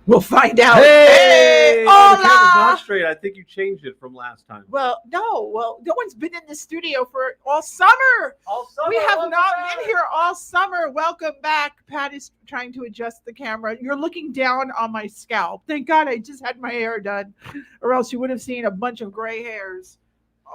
We'll find out. Hey! Hola! The camera's not straight. I think you changed it from last time. Well, no. Well, no one's been in the studio for all summer. We have not been here all summer. Welcome back. Pat is trying to adjust the camera. You're looking down on my scalp. Thank God I just had my hair done, or else you would have seen a bunch of gray hairs.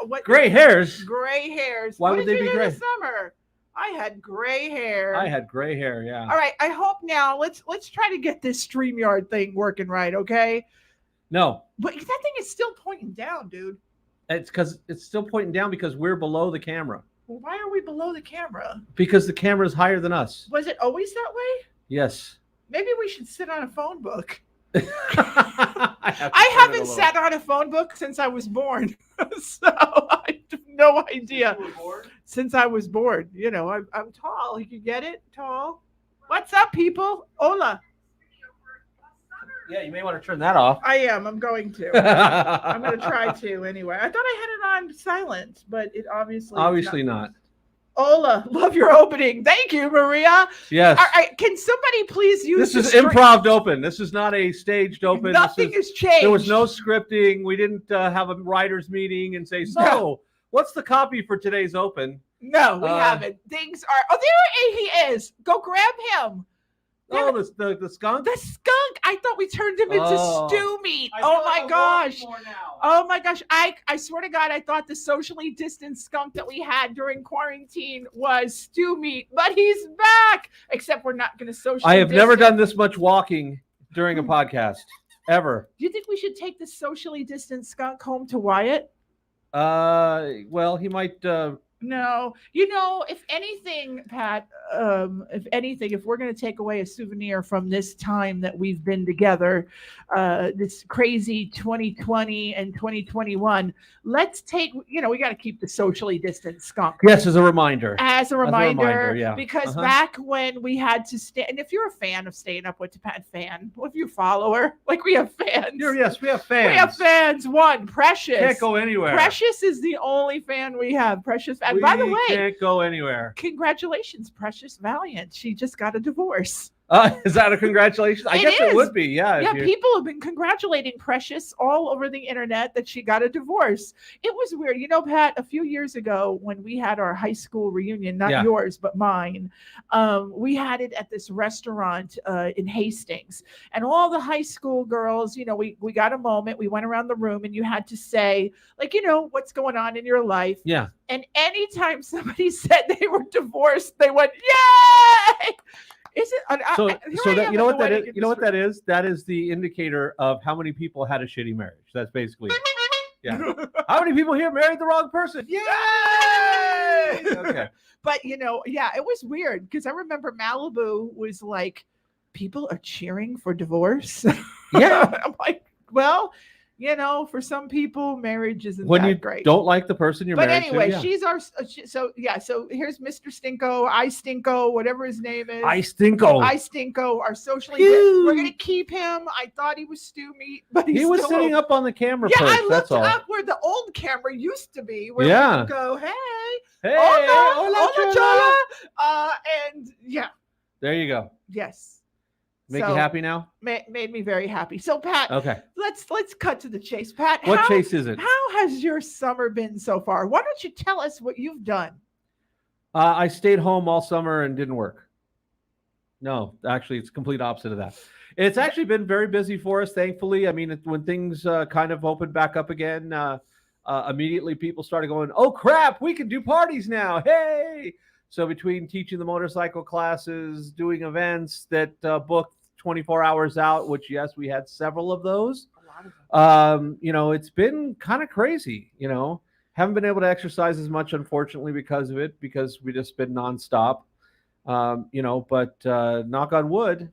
What? Gray hairs? Gray hairs. Why what would did they you be do gray? This summer. I had gray hair. I had gray hair, yeah. All right. I hope now let's try to get this StreamYard thing working right, okay? No. But that thing is still pointing down, dude. It's because it's still pointing down because we're below the camera. Well, why are we below the camera? Because the camera is higher than us. Was it always that way? Yes. Maybe we should sit on a phone book. I haven't sat on a phone book since I was born. So I have no idea. Since I was born. You know, I'm tall. You can get it? Tall. What's up, people? Hola. Yeah, you may want to turn that off. I am. I'm going to. I'm going to try to anyway. I thought I had it on silent, but it obviously not. Hola, love your opening. Thank you, Maria. Yes. All right, can somebody please use this is improv open. This is not a staged open. Nothing has changed. There was no scripting. We didn't have a writers meeting and say, so what's the copy for today's open? No, we haven't. Things are. Oh, there he is. Go grab him. Oh, the skunk? The skunk. I thought we turned him into stew meat. Oh my gosh. Oh my gosh. I swear to God, I thought the socially distanced skunk that we had during quarantine was stew meat, but he's back. Except we're not going to socially I have never done this much walking during a podcast, ever. Do you think we should take the socially distanced skunk home to Wyatt? Well, he might... No, you know, if anything, Pat, if we're going to take away a souvenir from this time that we've been together, this crazy 2020 and 2021, let's take, we got to keep the socially distanced skunk. Yes, as a reminder. As a reminder, yeah. Because back when we had to stay, and if you're a fan of Staying Up with Pat well, if you're a follower, like we have fans. Yes, we have fans. We have fans. One, Precious. Can't go anywhere. Precious is the only fan we have. Precious. We by the way, can't go anywhere. Congratulations, Precious Valiant. She just got a divorce. Is that a congratulations? I guess it would be, yeah. Yeah, people have been congratulating Precious all over the internet that she got a divorce. It was weird. You know, Pat, a few years ago when we had our high school reunion, not yours, but mine, we had it at this restaurant in Hastings. And all the high school girls, we got a moment. We went around the room and you had to say, like, what's going on in your life. Yeah. And anytime somebody said they were divorced, they went, yay! Is it? So that you know what that is? You know what that is? That is the indicator of how many people had a shitty marriage. That's basically it. Yeah. How many people here married the wrong person? Yay! Okay. But it was weird because I remember Malibu was like, people are cheering for divorce. Yeah. I'm like, well, for some people, marriage isn't when that you great. Don't like the person you're married to. But anyway, yeah. she's our. So here's Mr. Stinko, I Stinko, whatever his name is. I Stinko, our socially. We're gonna keep him. I thought he was stew meat, but he was sitting up on the camera. Yeah, post, I looked up where the old camera used to be. Where we could go, hey, hola, chola. And yeah. There you go. Yes. Make you happy now? Made me very happy. So Pat, okay, let's cut to the chase. Pat, what chase is it? How has your summer been so far? Why don't you tell us what you've done? I stayed home all summer and didn't work. No, actually, it's complete opposite of that. It's actually been very busy for us, thankfully. I mean, when things kind of opened back up again, immediately people started going, "Oh crap, we can do parties now! Hey!" So between teaching the motorcycle classes, doing events that booked 24 hours out, which, yes, we had several of those. A lot of them. It's been kind of crazy, Haven't been able to exercise as much, unfortunately, because of it, because we just been nonstop. But knock on wood,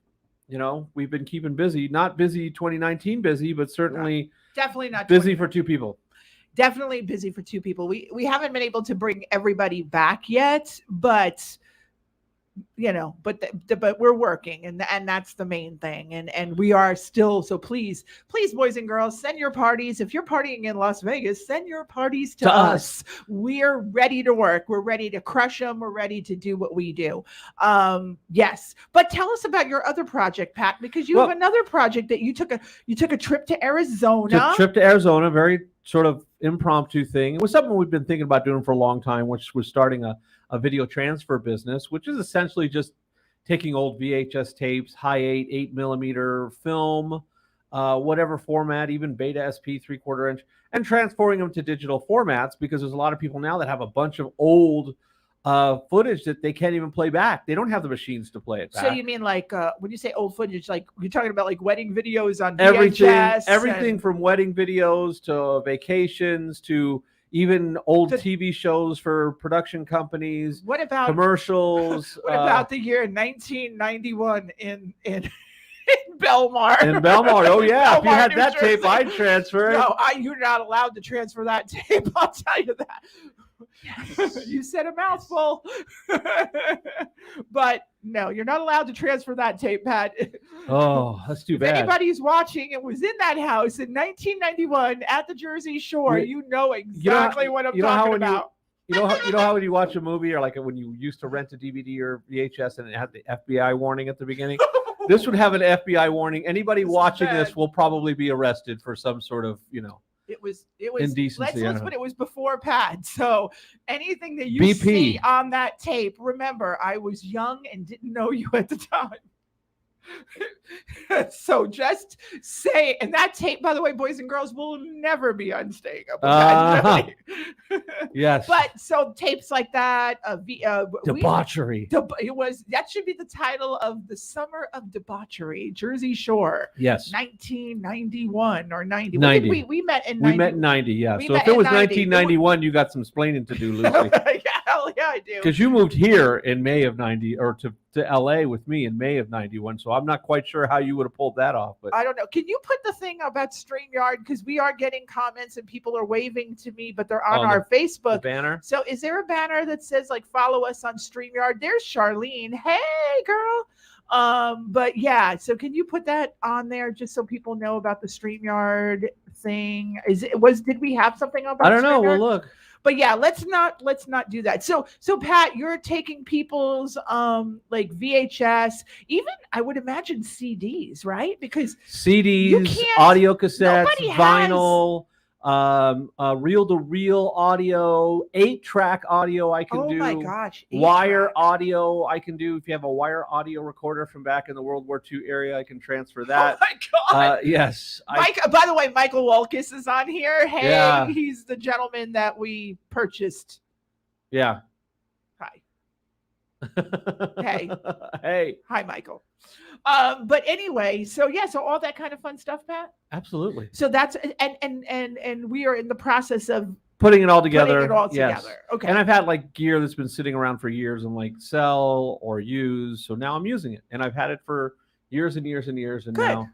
we've been keeping busy. Not busy 2019 busy, but certainly definitely not busy for two people. Definitely busy for two people. We haven't been able to bring everybody back yet, but but we're working, and that's the main thing, and we are still. So please, boys and girls, send your parties. If you're partying in Las Vegas, send your parties to us. We're ready to work. We're ready to crush them. We're ready to do what we do. Yes, but tell us about your other project, Pat, because you have another project that you took a trip to Arizona. Very sort of impromptu thing. It was something we've been thinking about doing for a long time, which was starting a video transfer business, which is essentially just taking old VHS tapes, high 8 millimeter film, whatever format, even Beta SP 3/4 inch, and transferring them to digital formats, because there's a lot of people now that have a bunch of old footage that they can't even play back. They don't have the machines to play it back. So you mean like when you say old footage, like you're talking about like wedding videos on VHS? Everything from wedding videos to vacations to even old TV shows for production companies. What about commercials? What about the year 1991 in Belmar? In Belmar, oh yeah. If you had that Jersey. tape, I'd transfer it. No, you're not allowed to transfer that tape. I'll tell you that. Yes. You said a mouthful. But no, you're not allowed to transfer that tape, Pat. Oh, that's too bad. If anybody's watching and was in that house in 1991 at the Jersey Shore, you know exactly what I'm talking about. You know how when you watch a movie, or like when you used to rent a DVD or VHS and it had the FBI warning at the beginning? This would have an FBI warning. Anybody watching this will probably be arrested for some sort of, It was indecency. Let's put it was before Pat. So anything that you see on that tape, remember, I was young and didn't know you at the time. So just say, and that tape, by the way, boys and girls, will never be on Staying Up. Yes. But so tapes like that, debauchery. That should be the title of the Summer of Debauchery, Jersey Shore. Yes. 1991 or 90. 90. We met in 90. We met in 90, yeah. So if it was 1991, you got some explaining to do, Lucy. Hell yeah, I do. Because you moved here in May of 90, or to LA with me in May of 91. So I'm not quite sure how you would have pulled that off. But I don't know. Can you put the thing about StreamYard? Because we are getting comments and people are waving to me, but they're on our Facebook banner. So is there a banner that says like follow us on StreamYard? There's Charlene. Hey, girl. But yeah, so can you put that on there just so people know about the StreamYard thing? Did we have something about I don't know. StreamYard? Well, look. But yeah, let's not do that. So Pat, you're taking people's like VHS, even I would imagine CDs, right? Because CDs, audio cassettes, vinyl, reel-to-reel audio, 8-track audio I can do. Oh my gosh. Wire audio I can do. If you have a wire audio recorder from back in the World War II area, I can transfer that. Oh my God. Yes. By the way, Michael Walkus is on here. Hey, yeah. He's the gentleman that we purchased. Yeah. Hi. Hey. Hey. Hi, Michael. But anyway, so all that kind of fun stuff, Pat. Absolutely. So that's and we are in the process of putting it all together. Yes. Okay. And I've had like gear that's been sitting around for years and like sell or use. So now I'm using it, and I've had it for years and years and years. And Good. Now.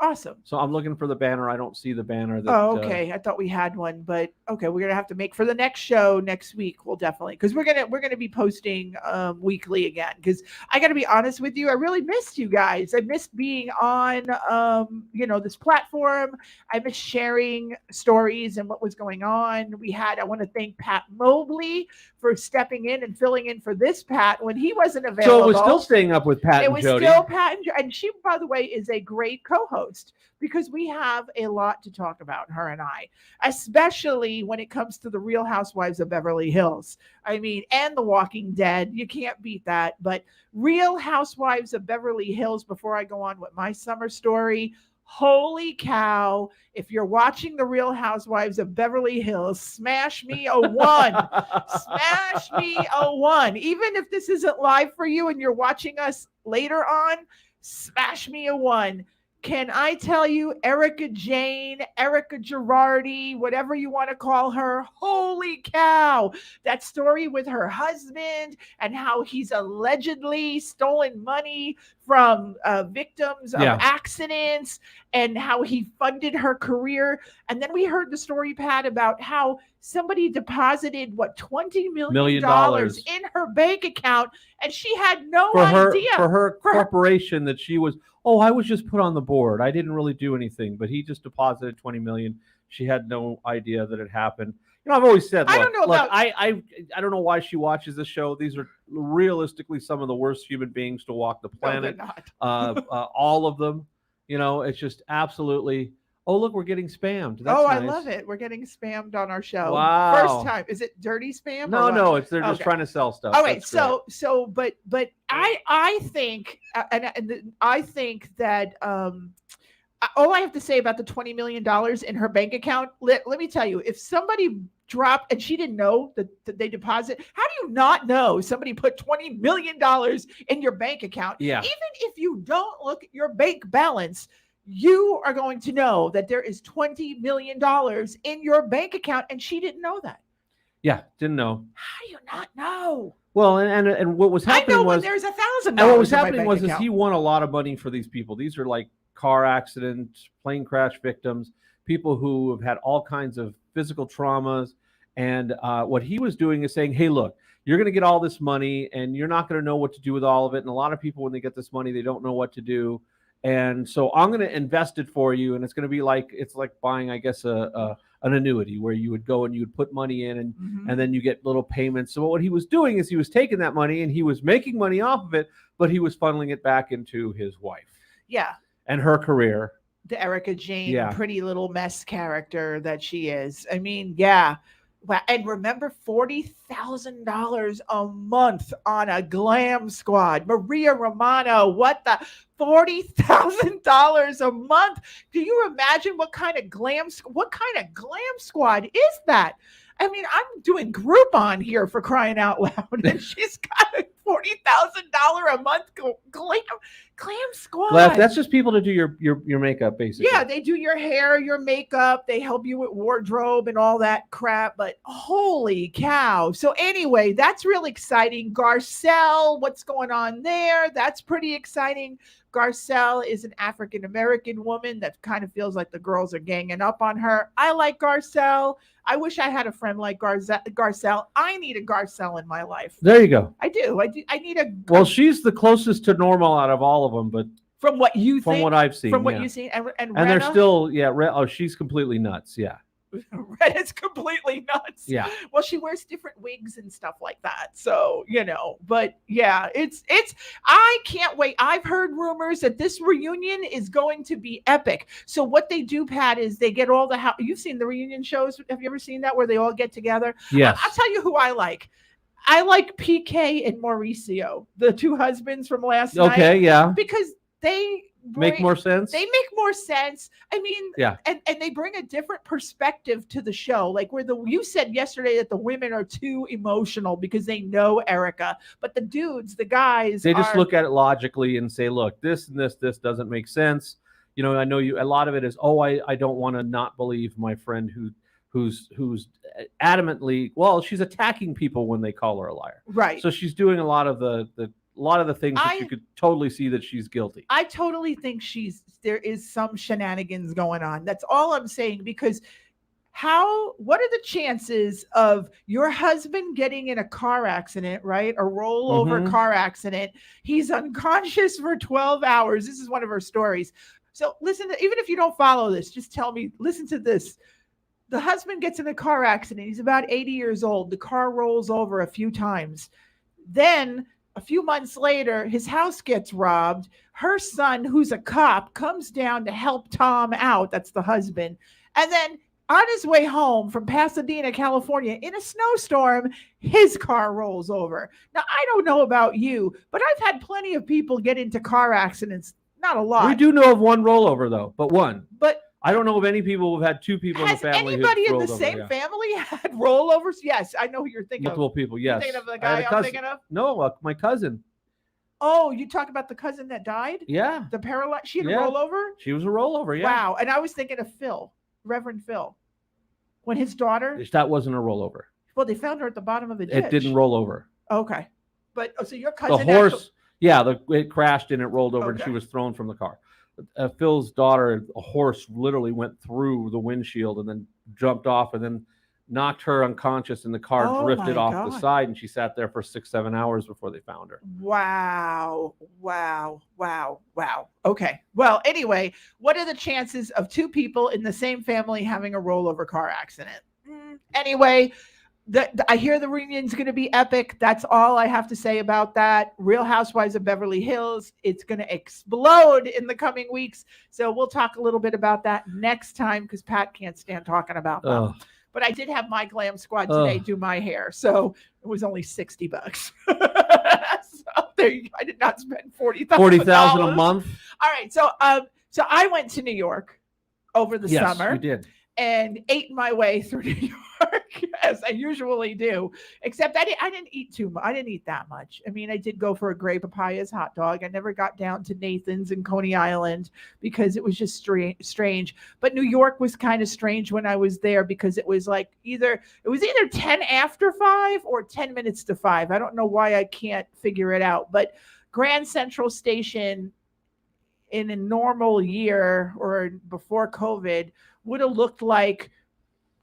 Awesome. So I'm looking for the banner. I don't see the banner. That, okay. I thought we had one, but okay, we're gonna have to make for the next show next week. We'll definitely, because we're gonna be posting weekly again. Because I got to be honest with you, I really missed you guys. I missed being on this platform. I missed sharing stories and what was going on. I want to thank Pat Mobley for stepping in and filling in for this Pat when he wasn't available. So it was still Staying Up with Pat and Jodi. It was still Pat and she, by the way, is a great co-host because we have a lot to talk about, her and I, especially when it comes to the Real Housewives of Beverly Hills. I mean, and The Walking Dead. You can't beat that. But Real Housewives of Beverly Hills, before I go on with my summer story, holy cow. If you're watching the Real Housewives of Beverly Hills, smash me a 1. Smash me a 1. Even if this isn't live for you and you're watching us later on, smash me a 1. Can I tell you, Erica Jane, Erica Girardi, whatever you want to call her, holy cow. That story with her husband and how he's allegedly stolen money from victims of accidents and how he funded her career. And then we heard the story, Pat, about how somebody deposited $20 million in her bank account and she had no idea. For her corporation that she was, I was just put on the board. I didn't really do anything, but he just deposited $20 million. She had no idea that it happened. I've always said, look, I don't know why she watches this show. These are realistically some of the worst human beings to walk the planet. No, they're not. All of them. It's just absolutely. Oh, look, we're getting spammed. That's nice. I love it. We're getting spammed on our show. Wow. First time. Is it dirty spam? No, they're just trying to sell stuff. All right. But I think, and I think that all I have to say about the $20 million in her bank account, let me tell you, if somebody dropped and she didn't know that they deposit, how do you not know somebody put $20 million in your bank account? Yeah. Even if you don't look at your bank balance, you are going to know that there is $20 million in your bank account, and she didn't know that. Yeah, didn't know. How do you not know? Well, and what was happening I know was when there's $1,000. And what was happening was he won a lot of money for these people. These are like car accident, plane crash victims, people who have had all kinds of physical traumas. And what he was doing is saying, hey, look, you're going to get all this money, and you're not going to know what to do with all of it. And a lot of people, when they get this money, they don't know what to do. And so I'm going to invest it for you. And it's going to be like, it's like buying, I guess, an annuity where you would go and you would put money in and then you get little payments. So what he was doing is he was taking that money and he was making money off of it, but he was funneling it back into his wife. Yeah. And her career. The Erica Jane, pretty little mess character that she is. I mean, yeah. And remember, $40,000 a month on a glam squad. Maria Romano, what the $40,000 a month? Do you imagine what kind of glam squad is that? I mean, I'm doing Groupon here for crying out loud, and she's got a $40,000 a month glam squad. Well, that's just people to do your makeup, basically. Yeah, they do your hair, your makeup. They help you with wardrobe and all that crap. But holy cow! So anyway, that's really exciting. Garcelle, what's going on there? That's pretty exciting. Garcelle is an African-American woman that kind of feels like the girls are ganging up on her. I like Garcelle. I wish I had a friend like Garcelle. I need a Garcelle in my life. There you go. I do. I need a. Well, she's the closest to normal out of all of them, but from what you think, from what I've seen, from what you've seen, and they're still, she's completely nuts. Yeah. Rena's completely nuts. Yeah. Well, she wears different wigs and stuff like that. So, but yeah, it's I can't wait. I've heard rumors that this reunion is going to be epic. So what they do, Pat, is they get all you've seen the reunion shows. Have you ever seen that where they all get together? Yes. I'll tell you who I like. I like PK and Mauricio, the two husbands from last night. Okay, yeah. Because they make more sense. They make more sense. I mean, yeah. And they bring a different perspective to the show. Like where you said yesterday that the women are too emotional because they know Erica, but the dudes, the guys, they just look at it logically and say, look, this and this doesn't make sense. I know a lot of it is, I don't want to not believe my friend who's adamantly, she's attacking people when they call her a liar. Right. So she's doing a lot of the things that you could totally see that she's guilty. I totally think there is some shenanigans going on. That's all I'm saying, because what are the chances of your husband getting in a car accident, right? A rollover car accident. He's unconscious for 12 hours. This is one of her stories. So listen, even if you don't follow this, just tell me, listen to this. The husband gets in a car accident. He's about 80 years old. The car rolls over a few times. Then a few months later, his house gets robbed. Her son, who's a cop, comes down to help Tom out. That's the husband. And then on his way home from Pasadena, California, in a snowstorm, his car rolls over. Now, I don't know about you, but I've had plenty of people get into car accidents. Not a lot. We do know of one rollover, though, but one. But I don't know of any people who've had two people in the family. Has anybody in the same family had rollovers? Yes, I know who you're thinking multiple of. people, yes. You're thinking of the guy I'm thinking of? No, my cousin. Oh, you talk about the cousin that died? Yeah. The paralyzed. She had a Yeah. rollover? She was a rollover, yeah. Wow. And I was thinking of Phil, Reverend Phil. When his daughter. That wasn't a rollover. Well, they found her at the bottom of a ditch. It didn't roll over. Okay. But so your The cousin. horse, it crashed and it rolled over and Okay. she was thrown from the car. Phil's daughter, a horse literally went through the windshield and then jumped off and then knocked her unconscious, and the car drifted off the side, and she sat there for 6-7 hours before they found her. Wow. Okay. Well, anyway, what are the chances of two people in the same family having a rollover car accident? Anyway, I hear the reunion's going to be epic. That's all I have to say about that. Real Housewives of Beverly Hills, it's going to explode in the coming weeks. So we'll talk a little bit about that next time, because Pat can't stand talking about them. But I did have my glam squad today do my hair, so it was only $60. So there you go. I did not spend $40,000 a month. All right, so I went to New York over the summer. Yes, you did. And ate my way through New York, as I usually do. Except I didn't eat too much. I didn't eat that much. I mean, I did go for a Gray Papayas hot dog. I never got down to Nathan's in Coney Island because it was just strange. But New York was kind of strange when I was there, because it was like either 10 after 5 or 10 minutes to 5. I don't know why, I can't figure it out. But Grand Central Station in a normal year or before COVID would have looked like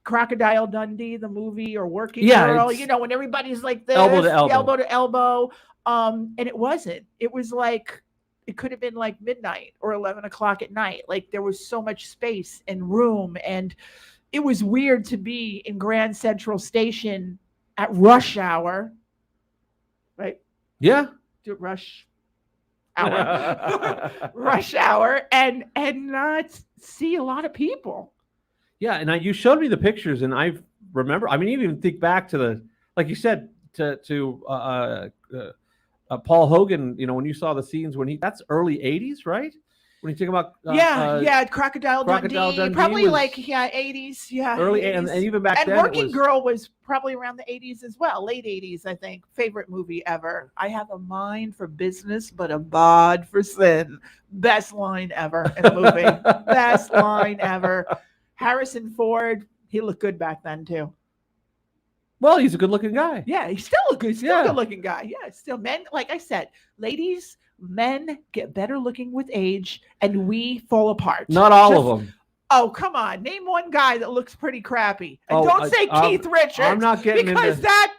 Crocodile Dundee, the movie, or Working Girl, when everybody's like this, elbow to elbow. And it wasn't. It was like, it could have been like midnight or 11 o'clock at night. Like, there was so much space and room, and it was weird to be in Grand Central Station at rush hour, right? Yeah. Rush hour and not see a lot of people. Yeah, and you showed me the pictures, and I remember. I mean, even think back to the, like you said, to Paul Hogan. When you saw the scenes that's early '80s, right? When you think about Crocodile Dundee, probably like 80s, early 80s. And even back then, Working Girl was probably around the 80s as well, late 80s, I think. Favorite movie ever. I have a mind for business, but a bod for sin. Best line ever in a movie. Best line ever. Harrison Ford, he looked good back then too. Well, he's a good-looking guy. Yeah, he's still a good-looking guy. Yeah, still men. Like I said, ladies, men get better looking with age, and we fall apart. Not all of them. Oh, come on! Name one guy that looks pretty crappy, and don't say Keith Richards. I'm not getting because that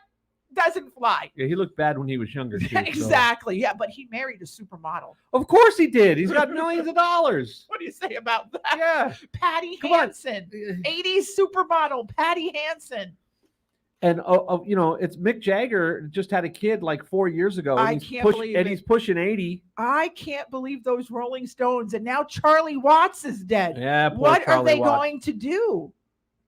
doesn't fly. Yeah, he looked bad when he was younger too. Exactly. So. Yeah, but he married a supermodel. Of course he did. He's got millions of dollars. What do you say about that? Yeah, Patty Hansen, 80s supermodel Patty Hansen. And it's Mick Jagger just had a kid like 4 years ago. And he's pushing 80. I can't believe those Rolling Stones. And now Charlie Watts is dead. Yeah. What are they going to do?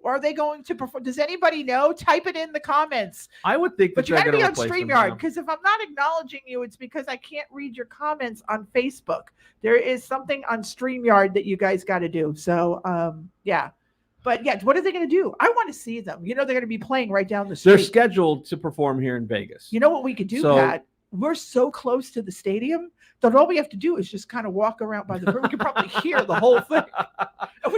Are they going to perform? Does anybody know? Type it in the comments. I would think, but you got to be on StreamYard, because if I'm not acknowledging you, it's because I can't read your comments on Facebook. There is something on StreamYard that you guys got to do. So, yeah. But yeah, what are they going to do? I want to see them. They're going to be playing right down the street. They're scheduled to perform here in Vegas. You know what we could do, Pat? We're so close to the stadium that all we have to do is just kind of walk around by the river. We could probably hear the whole thing.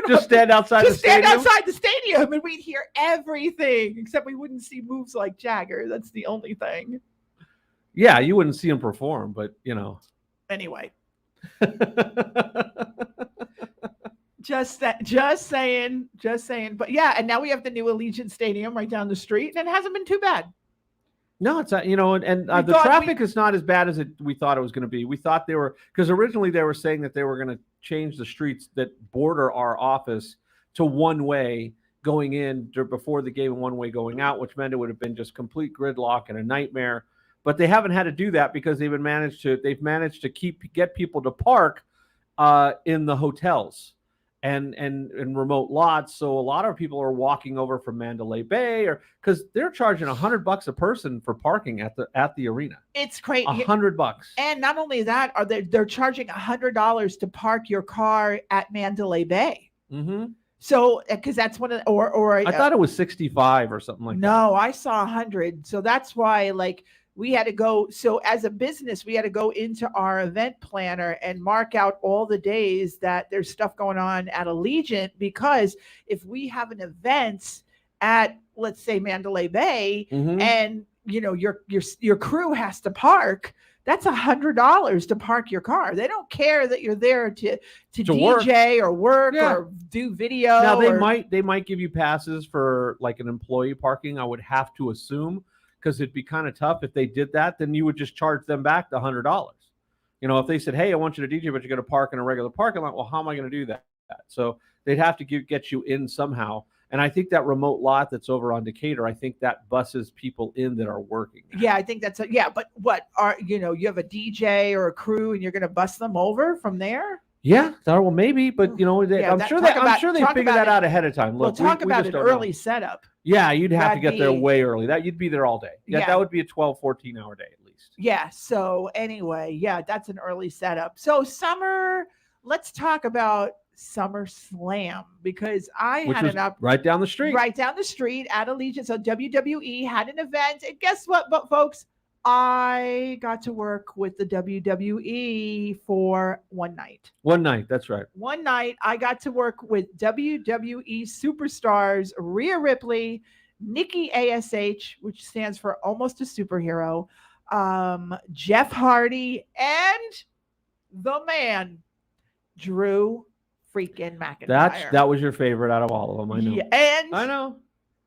Just stand outside the stadium? Stand outside the stadium, and we'd hear everything, except we wouldn't see moves like Jagger. That's the only thing. Yeah, you wouldn't see him perform, but, Anyway. Just saying. But yeah, and now we have the new Allegiant Stadium right down the street, and it hasn't been too bad. No, it's and the traffic is not as bad as we thought it was going to be. We thought because originally they were saying that they were going to change the streets that border our office to one way going in before the game and one way going out, which meant it would have been just complete gridlock and a nightmare. But they haven't had to do that because they've managed to get people to park in the hotels and remote lots. So a lot of people are walking over from Mandalay Bay, or because they're charging $100 a person for parking at the arena. It's crazy. $100. And not only that, they're charging $100 to park your car at Mandalay Bay. Mm-hmm. So, because that's one of I thought it was 65 or something like that. No, I saw 100. So that's why, like, we had to go. So as a business, we had to go into our event planner and mark out all the days that there's stuff going on at Allegiant, because if we have an event at, let's say, Mandalay Bay, and your crew has to park, that's $100 to park your car. They don't care that you're there to DJ or work or do video. Now they might give you passes for like an employee parking. I would have to assume, because it'd be kind of tough if they did that. Then you would just charge them back the $100. If they said, "Hey, I want you to DJ, but you're going to park in a regular parking lot," well, how am I going to do that? So they'd have to get you in somehow. And I think that remote lot that's over on Decatur, I think that buses people in that are working now. Yeah, I think that's but what are you have a DJ or a crew and you're going to bus them over from there? Yeah, well, maybe, but I'm sure they figure that out ahead of time. Look, talk about an early setup. Yeah, you'd have to get there way early. You'd be there all day. Yeah, that would be a 12, 14-hour day at least. Yeah. So anyway, that's an early setup. So summer, let's talk about Summer Slam, because Which was right down the street at Allegiant. So WWE had an event, and guess what, folks? I got to work with the WWE for one night. That's right. One night, I got to work with WWE superstars Rhea Ripley, Nikki ASH, which stands for Almost a Superhero, Jeff Hardy, and the man, Drew freaking McIntyre. That was your favorite out of all of them, I know. Yeah, I know.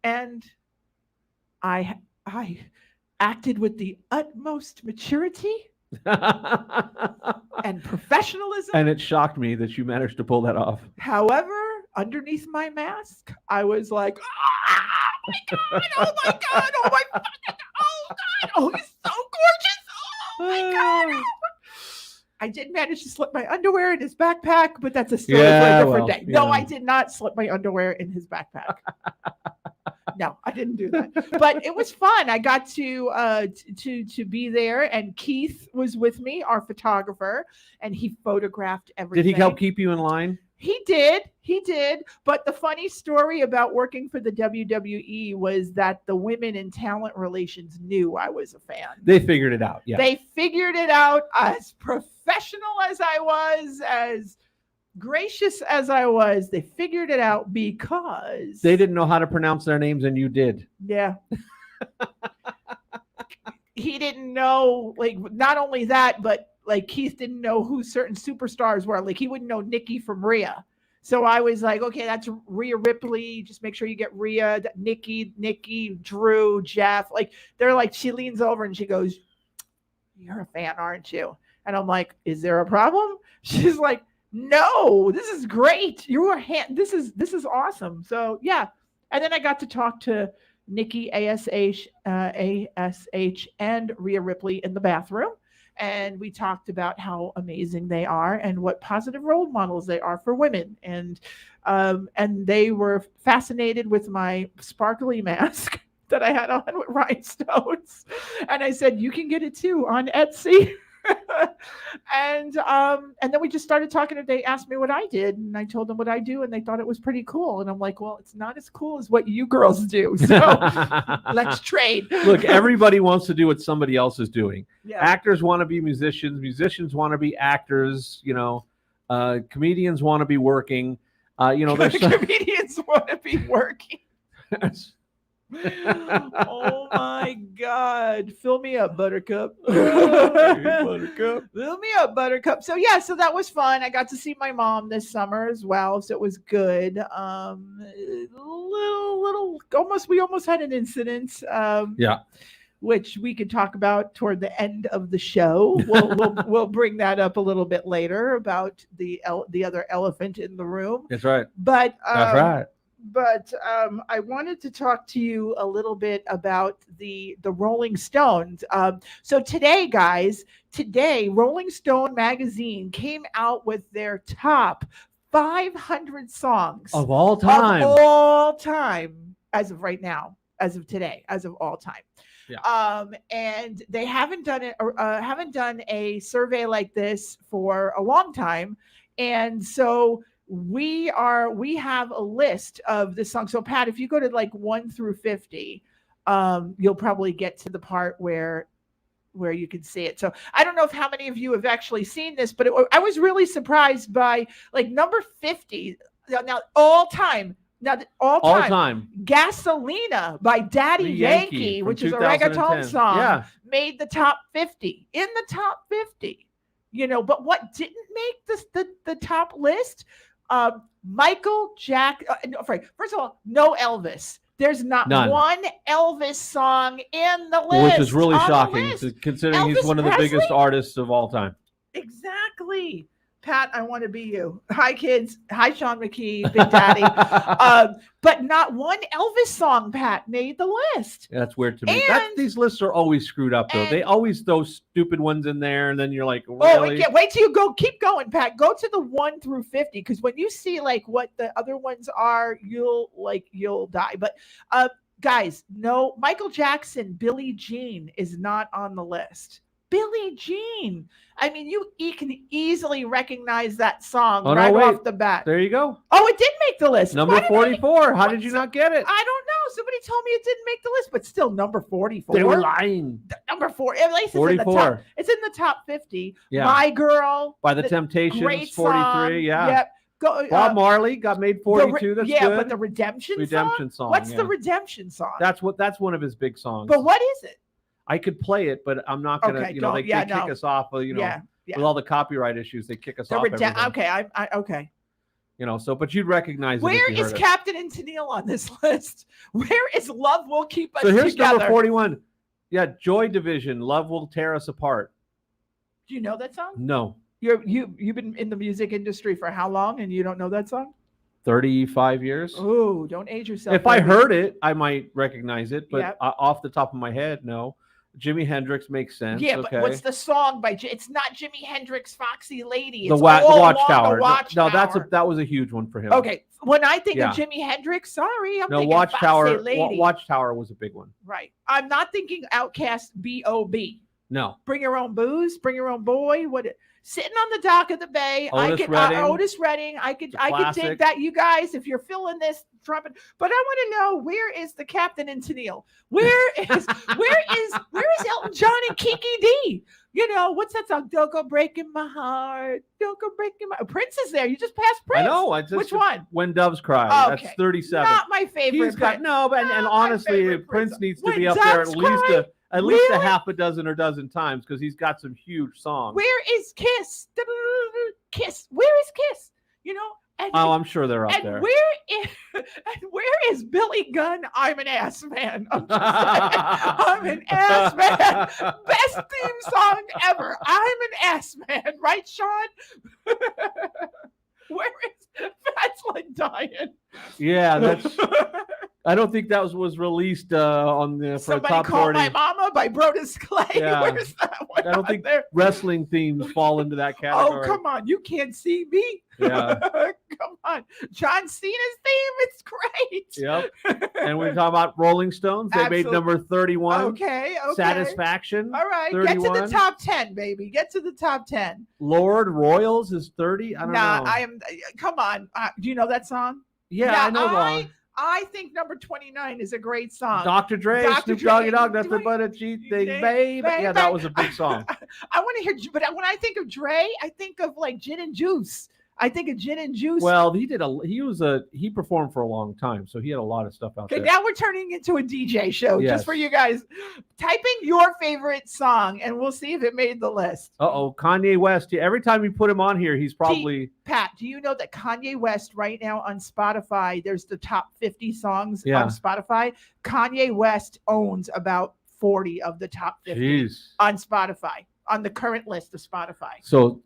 And I acted with the utmost maturity and professionalism. And it shocked me that you managed to pull that off. However, underneath my mask, I was like, oh my God, oh my God, oh my God, oh God, oh, he's so gorgeous. Oh my God. I did manage to slip my underwear in his backpack, but that's a story for a different day. No, I did not slip my underwear in his backpack. No, I didn't do that. But it was fun. I got to be there, and Keith was with me, our photographer, and he photographed everything. Did he help keep you in line? He did. But the funny story about working for the WWE was that the women in talent relations knew I was a fan. They figured it out. Yeah. They figured it out. As professional as I was, as gracious as I was, they figured it out because they didn't know how to pronounce their names, and you did. Yeah. He didn't know, like, not only that, but like Keith didn't know who certain superstars were. Like he wouldn't know Nikki from Rhea. So I was like, okay, that's Rhea Ripley. Just make sure you get Rhea, Nikki, Drew, Jeff. Like they're like, she leans over and she goes, "You're a fan, aren't you?" And I'm like, "Is there a problem?" She's like, "No, this is great. This is awesome." So yeah. And then I got to talk to Nikki ASH, and Rhea Ripley in the bathroom. And we talked about how amazing they are and what positive role models they are for women. And they were fascinated with my sparkly mask that I had on with rhinestones. And I said, "You can get it too on Etsy." And then we just started talking, and they asked me what I did, and I told them what I do, and they thought it was pretty cool. And I'm like, "Well, it's not as cool as what you girls do, so let's trade." Look, everybody wants to do what somebody else is doing. Yeah. Actors want to be musicians want to be actors, comedians want to be working, comedians want to be working. Oh my God. Fill me up, Buttercup. Buttercup. Fill me up, Buttercup. So yeah, so that was fun. I got to see my mom this summer as well. So it was good. We almost had an incident. Which we could talk about toward the end of the show. We'll bring that up a little bit later about the other elephant in the room. That's right. But that's right. But I wanted to talk to you a little bit about the Rolling Stones. So today, guys, Rolling Stone magazine came out with their top 500 songs of all time. As of right now, as of today, as of all time. Yeah. And they haven't done a survey like this for a long time, and so we have a list of this song. So Pat, if you go to like 1 through 50, you'll probably get to the part where where you can see it. So I don't know if how many of you have actually seen this, but I was really surprised by like number 50 now all time. Now, all time, Gasolina by Daddy Yankee, which is a reggaeton song, made the top 50. In the top 50, but what didn't make the top list? Michael Jackson. First of all, no Elvis. There's not one Elvis song in the list. Which is really shocking, considering Elvis he's one of the biggest artists of all time. Exactly. Pat, I want to be you. Hi, kids. Hi, Sean McKee, Big Daddy. But not one Elvis song, Pat, made the list. Yeah, that's weird to me. These lists are always screwed up, though. They always throw stupid ones in there, and then you're like, really? Oh, wait till you go. Keep going, Pat. Go to the 1 through 50, because when you see like what the other ones are, you'll die. But guys, no, Michael Jackson, Billie Jean is not on the list. Billie Jean. I mean, you can easily recognize that song off the bat. There you go. Oh, it did make the list. Number 44. How did you not get it? I don't know. Somebody told me it didn't make the list, but still number 44. They were lying. Number 4. At least 44. It's in the top 50. Yeah. My Girl by the Temptations, 43. Song. Yeah. Yep. Bob Marley got made 42. That's good. But the Redemption song. What's the Redemption song? That's one of his big songs. But what is it? I could play it, but I'm not gonna. They kick us off. With all the copyright issues, they kick us off. Okay, okay. But you'd recognize it. Where is Captain and Tennille on this list? Where is Love Will Keep Us Together? So here's Together? number 41. Yeah, Joy Division. Love Will Tear Us Apart. Do you know that song? No. You've been in the music industry for how long, and you don't know that song? 35 years. Oh, don't age yourself. If I heard it, I might recognize it, but off the top of my head, no. Jimi Hendrix makes sense. Yeah, but what's the song by? It's not Jimi Hendrix, Foxy Lady. It's the Watchtower. The Watchtower. No, that was a huge one for him. Okay, when I think of Jimi Hendrix, sorry, I'm thinking Watchtower. Foxy Lady. Watchtower was a big one. Right. I'm not thinking Outkast B.O.B. No. Bring Your Own Booze, Bring Your Own Boy. Sitting on the dock of the bay. Otis Redding. I could dig that. You guys, if you're feeling this trumpet, but I want to know, where is the Captain and Tennille? Where is Elton John and Kiki D? What's that song? Don't go breaking my heart. Don't go breaking my. Prince is there. You just passed Prince. I know. Which one? When Doves Cry. Okay. That's 37. Not my favorite. And honestly, Prince needs to be up there at least a half a dozen or dozen times, because he's got some huge songs. Where is Kiss? Kiss. Where is Kiss? I'm sure they're up there. Where is Billy Gunn? I'm an ass man. I'm an ass man. Best theme song ever. I'm an ass man. Right, Sean? Where is that's like dying? Yeah, I don't think that was released on the Somebody top Call 40. My Mama by Brodus Clay. Yeah. Where's that one? I don't think wrestling themes fall into that category. Oh, come on. You can't see me. Yeah. Come on. John Cena's theme. It's great. Yep. And we're talking about Rolling Stones. They made number 31. Okay. Satisfaction. All right. 31. Get to the top 10, baby. Get to the top 10. Lord Royals is 30. I don't know. Come on. Do you know that song? Yeah, I know that. I think number 29 is a great song. Dr. Dre, Snoop Doggy Dogg, nothing but a cheat thing, babe. Yeah, that was a big song. I want to hear, but when I think of Dre, I think of like Gin and Juice. I think of Gin and Juice. Well, he performed for a long time, so he had a lot of stuff out there. Now we're turning into a DJ show just for you guys. Type in your favorite song, and we'll see if it made the list. Kanye West. Every time you put him on here, he's probably. Pat, do you know that Kanye West right now on Spotify? There's the top 50 songs on Spotify. Kanye West owns about 40 of the top 50 on Spotify. On the current list of Spotify. So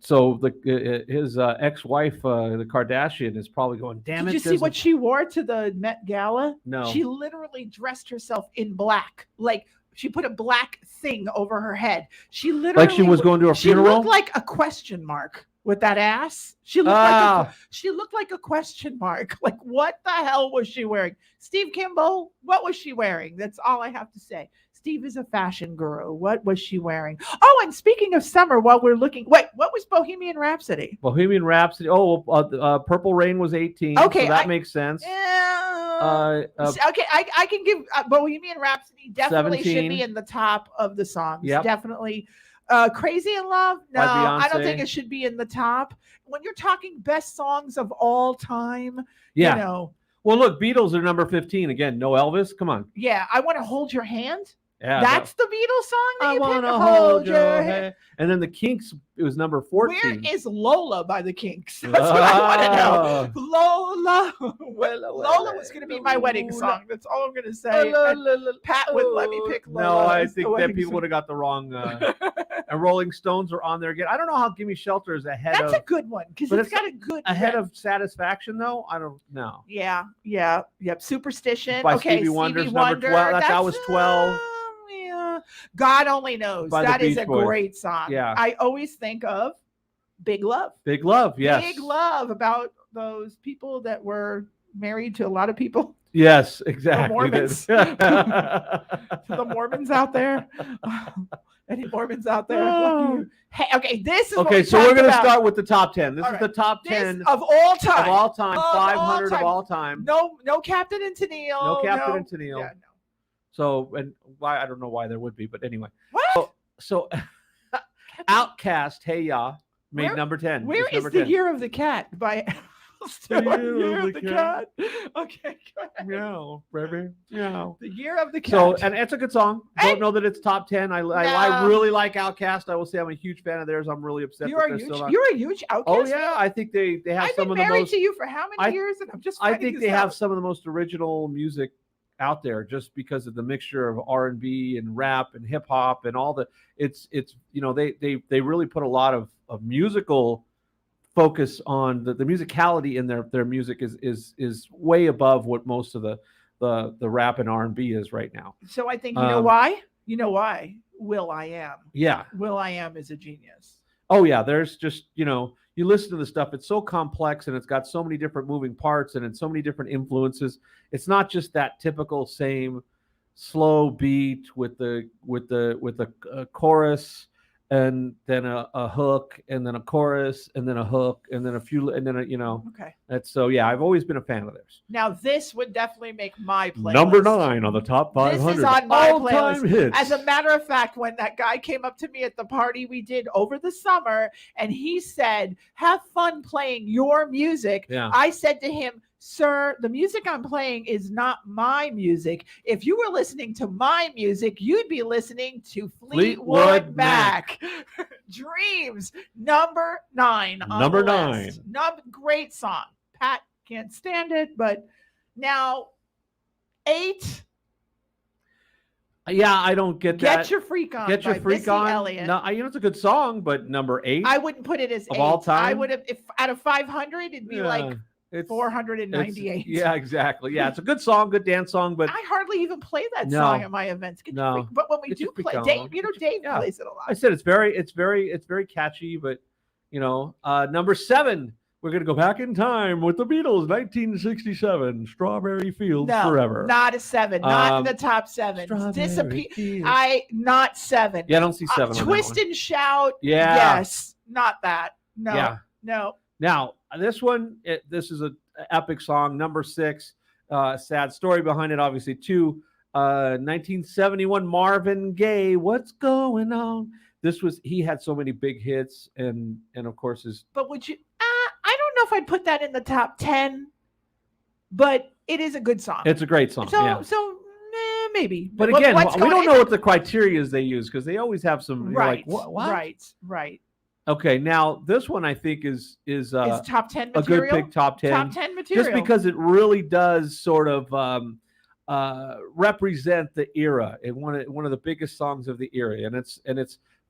his ex-wife, the Kardashian, is probably going, damn it. Did you see what she wore to the Met Gala? No. She literally dressed herself in black. Like, she put a black thing over her head. She literally. Like she was going to a funeral? She looked like a question mark with that ass. She looked like a question mark. Like, what the hell was she wearing? Steve Kimball, what was she wearing? That's all I have to say. Steve is a fashion guru. What was she wearing? Oh, and speaking of summer, while we're looking, what was Bohemian Rhapsody? Bohemian Rhapsody. Purple Rain was 18. Okay, so that makes sense. Okay, I can give Bohemian Rhapsody definitely should 17. be in the top of the songs. Yep. Definitely. Crazy in Love? No, By I don't Beyonce. think it should be in the top. When you're talking best songs of all time, Yeah. you know. Well, look, Beatles are number 15 again. No Elvis. Come on. Yeah, I Want to Hold Your Hand. Yeah, That's the Beatles song that I you want picked? to hold your hand. And then the Kinks, it was number 14. Where is Lola by the Kinks? That's what I want to know. Lola. Lola was going to be my wedding song. That's all I'm going to say. Pat wouldn't let me pick Lola. No, I as the think that wedding people song. would have got the wrong. And Rolling Stones are on there again. I don't know how Gimme Shelter is ahead That's of. a good one because it's got a good ahead riff. of Satisfaction though. I don't know. Yeah. Yep. Superstition. By Okay, Stevie Wonder's Stevie number Wonder. 12. That was 12. Yeah. God Only Knows. By the That is Beach a Boys. great song. Yeah. I always think of Big Love. Big Love. Yes. Big Love about those people that were married to a lot of people. Yes, exactly. The Mormons. The Mormons out there. Any Mormons out there? Lucky you. Hey, okay, this is what okay. we So we're talked going to about. start with the top 10. This All is right. the top This 10 of all time. of all time. Of all 500 time. of all time. No Captain and Tennille. No Captain and Tennille. Yeah, no. So, and why I don't know why there would be, but anyway. What? So Outcast, Hey Ya, made Where- number 10. Where It's is number The 10. Year of the Cat by Year of the Cat? Okay, go ahead. Meow, baby. Meow. The Year of the Cat. So, and it's a good song. Hey. Don't know that it's top 10. I No. really like Outcast. I will say I'm a huge fan of theirs. I'm really upset you're that a they're still huge. not. You're a huge Outcast. Oh yeah, fan? I think they have I've some been of the married most. to you for how many years, and I'm just. I finding think this they have out. some of the most original music out there, just because of the mixture of R&B and rap and hip hop and all the. It's you know they really put a lot of musical focus on the musicality in their music is way above what most of the rap and R&B is right now. So I think you know why. You know why? Will.i.am. Yeah. Will.i.am is a genius. Oh yeah, there's just, you listen to the stuff, it's so complex and it's got so many different moving parts and it's so many different influences. It's not just that typical same slow beat with the chorus and then a hook and then a chorus and then a hook and then a few and then Okay. That's so yeah, I've always been a fan of theirs. Now this would definitely make my playlist. Number 9 on the top 500 This is on my all-time playlist. hits. As a matter of fact, when that guy came up to me at the party we did over the summer and he said, "Have fun playing your music," Yeah. I said to him, "Sir, the music I'm playing is not my music. If you were listening to my music, you'd be listening to Fleetwood Mac." Dreams, number 9 on Number the 9. list. Great song. Pat can't stand it, but now 8. Yeah, I don't get that. Get Your Freak On. Get Your by Freak Missy On. Elliott. No, it's a good song, but number 8 I wouldn't put it as of 8. all time? I would have, if out of 500, it'd be like it's 498. Yeah, exactly. Yeah, it's a good song, good dance song, but I hardly even play that No. song at my events. Get Your No. Freak- But when we Get do Your Freak play, On. Dave, Dave Yeah. plays it a lot. I said it's very catchy, but number 7, we're gonna go back in time with the Beatles, 1967, Strawberry Fields No, Forever. not a 7. Not in the top 7. Strawberry Fields. Not 7. Yeah, I don't see 7 on that Twist one. and Shout. Yeah. Yes. Not that. No. Yeah. No. Now, this one, this is an epic song, number 6. Sad story behind it, obviously, too. 1971, Marvin Gaye, What's Going On? He had so many big hits, and of course his. But would you? I don't know if I'd put that in the top 10, but it is a good song. It's a great song. So, yeah. Maybe. But again, we don't know what the criteria is they use because they always have some. Right. You're like, what? Right. Okay, now this one I think is It's top 10 a material. good pick, top 10. Top 10 material. Just because it really does sort of represent the era and one of the biggest songs of the era, and it's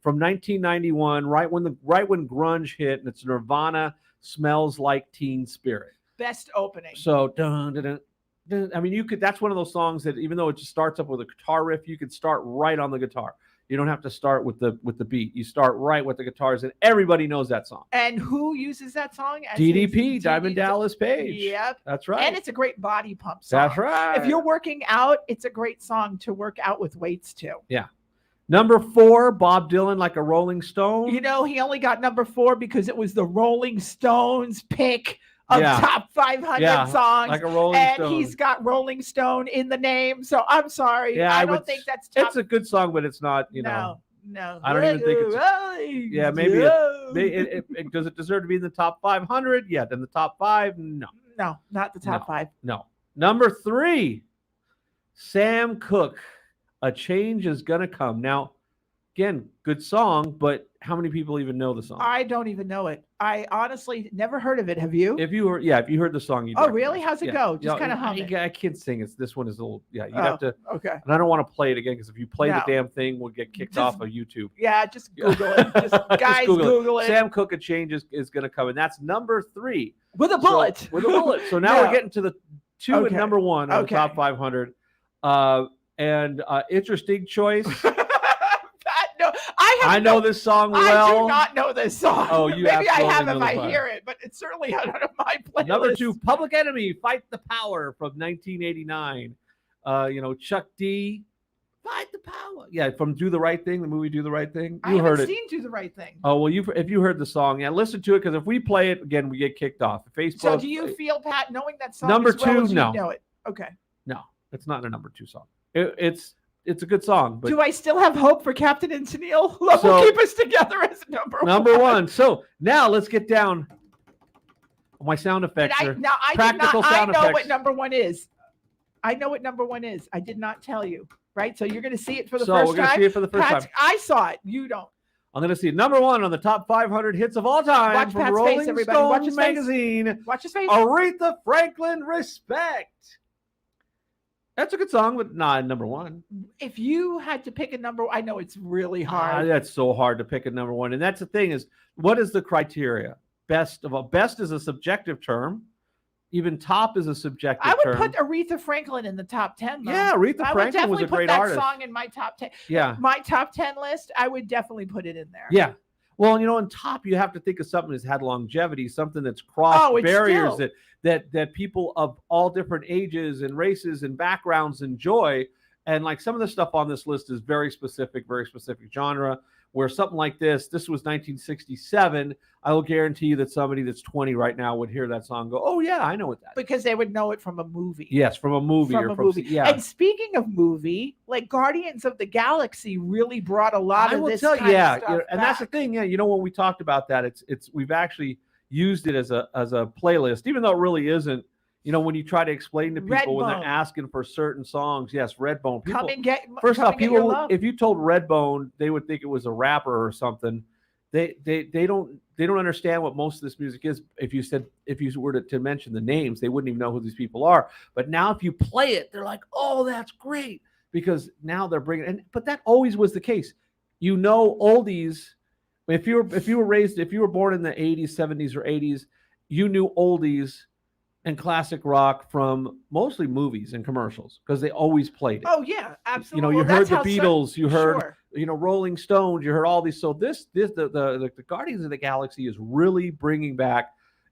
from 1991, right when grunge hit, and it's Nirvana, Smells Like Teen Spirit. Best opening. So dun, dun, dun, dun. I mean, that's one of those songs that even though it just starts up with a guitar riff, you could start right on the guitar. You don't have to start with the beat. You start right with the guitars, and everybody knows that song. And who uses that song? DDP, Diamond Dallas Page. Yep. That's right. And it's a great body pump song. That's right. If you're working out, it's a great song to work out with weights too. Yeah. Number 4, Bob Dylan, Like a Rolling Stone. He only got number 4 because it was the Rolling Stones pick of top 500 songs. Like a Rolling Stone. And he's got Rolling Stone in the name. So I'm sorry. Yeah, I don't think that's top. It's a good song, but it's not, No. I don't even think it's. Yeah, maybe it does it deserve to be in the top 500? Yeah, then the top 5? No. No, not the top 5. No. Number 3, Sam Cooke, A Change Is Gonna Come. Now, again, good song, but how many people even know the song? I don't even know it. I honestly never heard of it. Have you? If you heard the song, you. Oh, really? How's it go? Just kind of hum it. I can't sing. This one is a little. Yeah, you have to. Okay. And I don't want to play it again because if you play the damn thing, we'll get kicked off of YouTube. Yeah, just Google it. Guys, Google it. Sam Cooke, A Change is going to come, and that's number 3 with a bullet. So now we're getting to the 2 and number 1 on the top 500. And interesting choice. I know this song well. I do not know this song. Oh, you maybe I have if I hear it, but it's certainly out of my playlist. Number 2, Public Enemy, Fight the Power from 1989. Chuck D, Fight the Power. Yeah, from Do the Right Thing, the movie Do the Right Thing. I haven't seen Do the Right Thing. Oh, well, if you heard the song, listen to it, because if we play it again, we get kicked off. Facebook. So do you feel, Pat, knowing that song number as well 2, as no. You know it? Okay. No, it's not a number 2 song. It's a good song. But do I still have hope for Captain and Tennille? Love will keep us together as number 1. So now let's get down. My sound effects practical sound effects. I know what number 1 is. I know what number 1 is. I did not tell you. Right? So you're going to see it for the first time. So we're going to see it for the first time. I saw it. You don't. I'm going to see number 1 on the top 500 hits of all time. Watch from Pat's Rolling face, everybody. Stone Watch his magazine. Face. Watch his face. Aretha Franklin, Respect. That's a good song, but not number 1. If you had to pick a number, I know it's really hard. That's so hard to pick a number 1. And that's the thing is, what is the criteria? Best is a subjective term. Even top is a subjective term. I would put Aretha Franklin in the top 10, though. Yeah, Aretha Franklin was a great artist. I would definitely put that song in my top 10. Yeah. My top 10 list, I would definitely put it in there. Yeah. Well, in top, you have to think of something that's had longevity, something that's crossed barriers that people of all different ages and races and backgrounds enjoy. And like some of the stuff on this list is very specific genre, where something like this was 1967. I will guarantee you that somebody that's 20 right now would hear that song and go, oh yeah, I know what that is. Because they would know it from a movie. Yes, from a movie. Yeah. And speaking of movie, like Guardians of the Galaxy really brought a lot of this kind of stuff and back. that's the thing. Yeah, when we talked about that, we've actually used it as a playlist, even though it really isn't. When you try to explain to people when they're asking for certain songs, yes, Redbone. First off, people, if you told Redbone, they would think it was a rapper or something. They don't understand what most of this music is. If you were to mention the names, they wouldn't even know who these people are. But now, if you play it, they're like, "Oh, that's great," because now they're bringing. But that always was the case. Oldies. If you were born in the 80s, 70s, or 80s, you knew oldies and classic rock from mostly movies and commercials because they always played it. Oh yeah, absolutely. You heard the Beatles, you heard Rolling Stones, you heard all these. So the Guardians of the Galaxy is really bringing back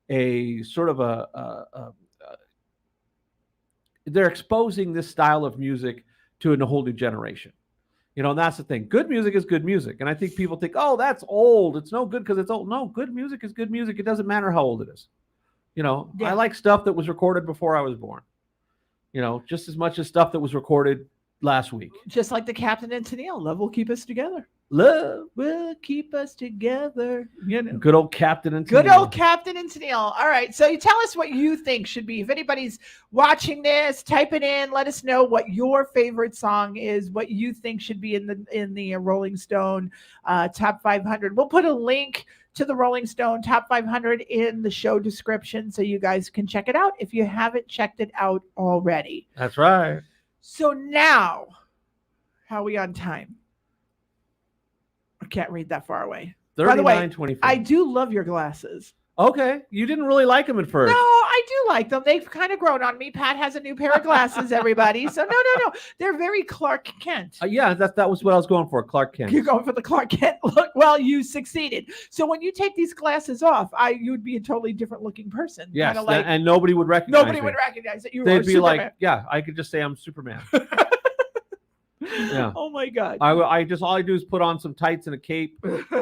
a sort of they're exposing this style of music to a whole new generation. And that's the thing. Good music is good music. And I think people think, oh, that's old. It's no good because it's old. No, good music is good music. It doesn't matter how old it is. I like stuff that was recorded before I was born. Just as much as stuff that was recorded last week. Just like the Captain and Tennille. Love will keep us together. Love will keep us together. Good old Captain and Tennille. Good old Captain and Tennille. All right. So you tell us what you think should be. If anybody's watching this, type it in. Let us know what your favorite song is, what you think should be in the Rolling Stone top 500. We'll put a link to the Rolling Stone top 500 in the show description so you guys can check it out if you haven't checked it out already. That's right. So now, how are we on time? I can't read that far away. 39:24. I do love your glasses. Okay. You didn't really like them at first. No, I do like them. They've kind of grown on me. Pat has a new pair of glasses, everybody. So no. They're very Clark Kent. Yeah, that was what I was going for, Clark Kent. You're going for the Clark Kent look. Well, you succeeded. So when you take these glasses off, you would be a totally different looking person. Yes, and nobody would recognize Nobody would recognize that you were They'd be Superman. like, yeah, I could just say I'm Superman. Yeah. Oh my God. I just all I do is put on some tights and a cape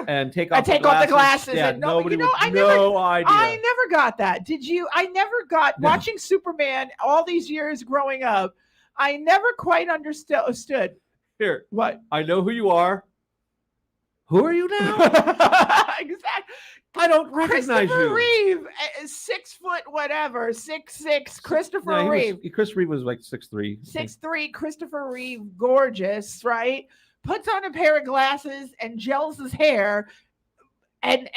and take off off the glasses. Yeah, And nobody would I no idea. I never got that. Did you? I never got watching Superman all these years growing up. I never quite understood. Here, What? I know who you are. Who are you now? Exactly. I don't recognize Christopher you. Reeve, 6 foot whatever, 6'6". Christopher Reeve. Chris Reeve was like 6'3". 6'3", Christopher Reeve, gorgeous, right? Puts on a pair of glasses and gels his hair, and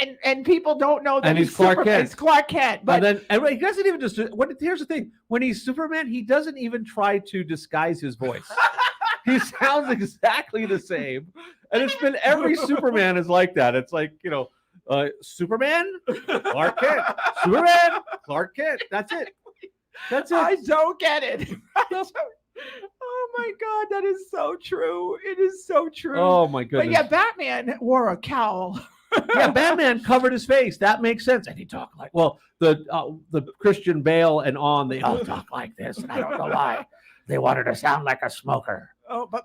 people don't know that And he's Clark Kent. He's Clark Kent. But and he doesn't even just. Here's the thing: when he's Superman, he doesn't even try to disguise his voice. He sounds exactly the same, and it's been every Superman is like that. It's like Superman, Clark Kent, Superman, Clark Kent. That's it. That's it. I don't get it. Oh my God, that is so true. It is so true. Oh my goodness. But yeah, Batman wore a cowl. Yeah, Batman covered his face. That makes sense. And he talked like, the Christian Bale and they all talk like this, and I don't know why. They wanted to sound like a smoker. Oh, but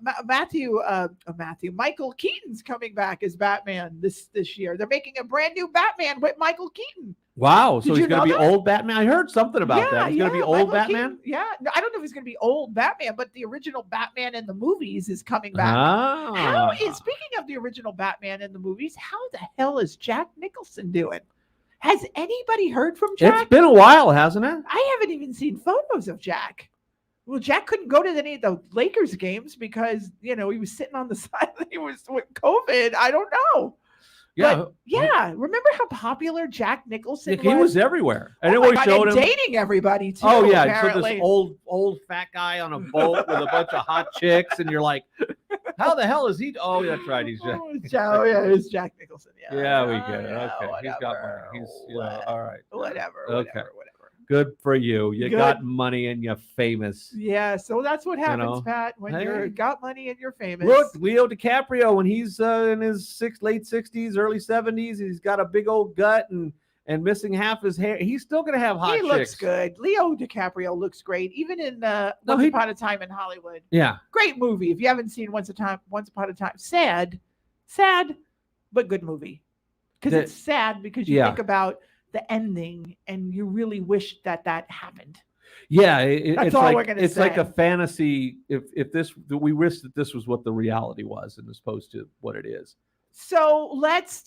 Michael Keaton's coming back as Batman this year. They're making a brand new Batman with Michael Keaton. Wow, so Did he's going to be old Batman. I heard something about that. He's going to be old Michael Batman. Keaton, yeah, no, I don't know if he's going to be old Batman, but the original Batman in the movies is coming back. Speaking of the original Batman in the movies, how the hell is Jack Nicholson doing? Has anybody heard from Jack? It's been a while, hasn't it? I haven't even seen photos of Jack. Well, Jack couldn't go to any of the Lakers games because, he was sitting on the side. He was with COVID. I don't know. Yeah. But, yeah. Remember how popular Jack Nicholson was? He was everywhere. And oh it always showed him dating everybody too. Oh, yeah. Apparently. So this old fat guy on a boat with a bunch of hot chicks. And you're like, how the hell is he? Oh, that's right. He's Jack. It's Jack Nicholson. Yeah, we get it. Okay. He's got money. He's all right. Whatever. Good for you. You got money and you're famous. Yeah, so that's what happens, Pat, when you got money and you're famous. Look, Leo DiCaprio, when he's in his late 60s, early 70s, he's got a big old gut and missing half his hair. He's still going to have hot chicks. He looks good. Leo DiCaprio looks great, even in Once Upon a Time in Hollywood. Yeah. Great movie. If you haven't seen Once Upon a Time, sad, but good movie. Because it's sad because you think about the ending and you really wish that happened. Yeah, it's all we're gonna say. It's like a fantasy. We wish that this was what the reality was, as opposed to what it is. So let's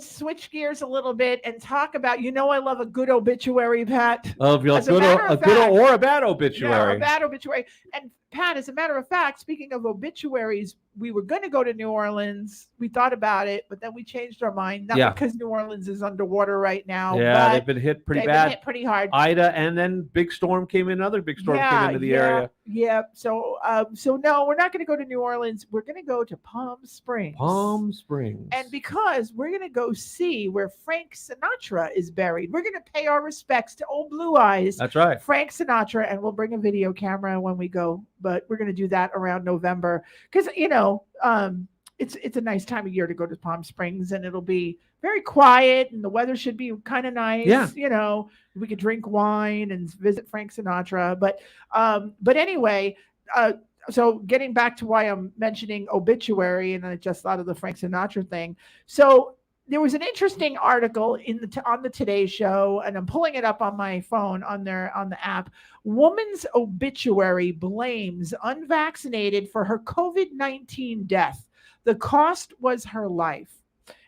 switch gears a little bit and talk about, I love a good obituary, Pat. A good or a bad obituary. Yeah, a bad obituary. And Pat, as a matter of fact, speaking of obituaries, we were going to go to New Orleans. We thought about it, but then we changed our mind. Not because New Orleans is underwater right now. Yeah, they've been hit pretty bad. Hit pretty hard. Ida, and then another big storm came into the area. Yeah. So no, we're not going to go to New Orleans. We're going to go to Palm Springs. And because we're going to go see where Frank Sinatra is buried. We're going to pay our respects to old Blue Eyes. That's right. Frank Sinatra, and we'll bring a video camera when we go. But we're going to do that around November because, it's a nice time of year to go to Palm Springs, and it'll be very quiet and the weather should be kind of nice. Yeah. We could drink wine and visit Frank Sinatra. But anyway, so getting back to why I'm mentioning obituary, and I just thought of the Frank Sinatra thing. So there was an interesting article on the Today Show, and I'm pulling it up on my phone on the app. Woman's obituary blames unvaccinated for her COVID-19 death. The cost was her life.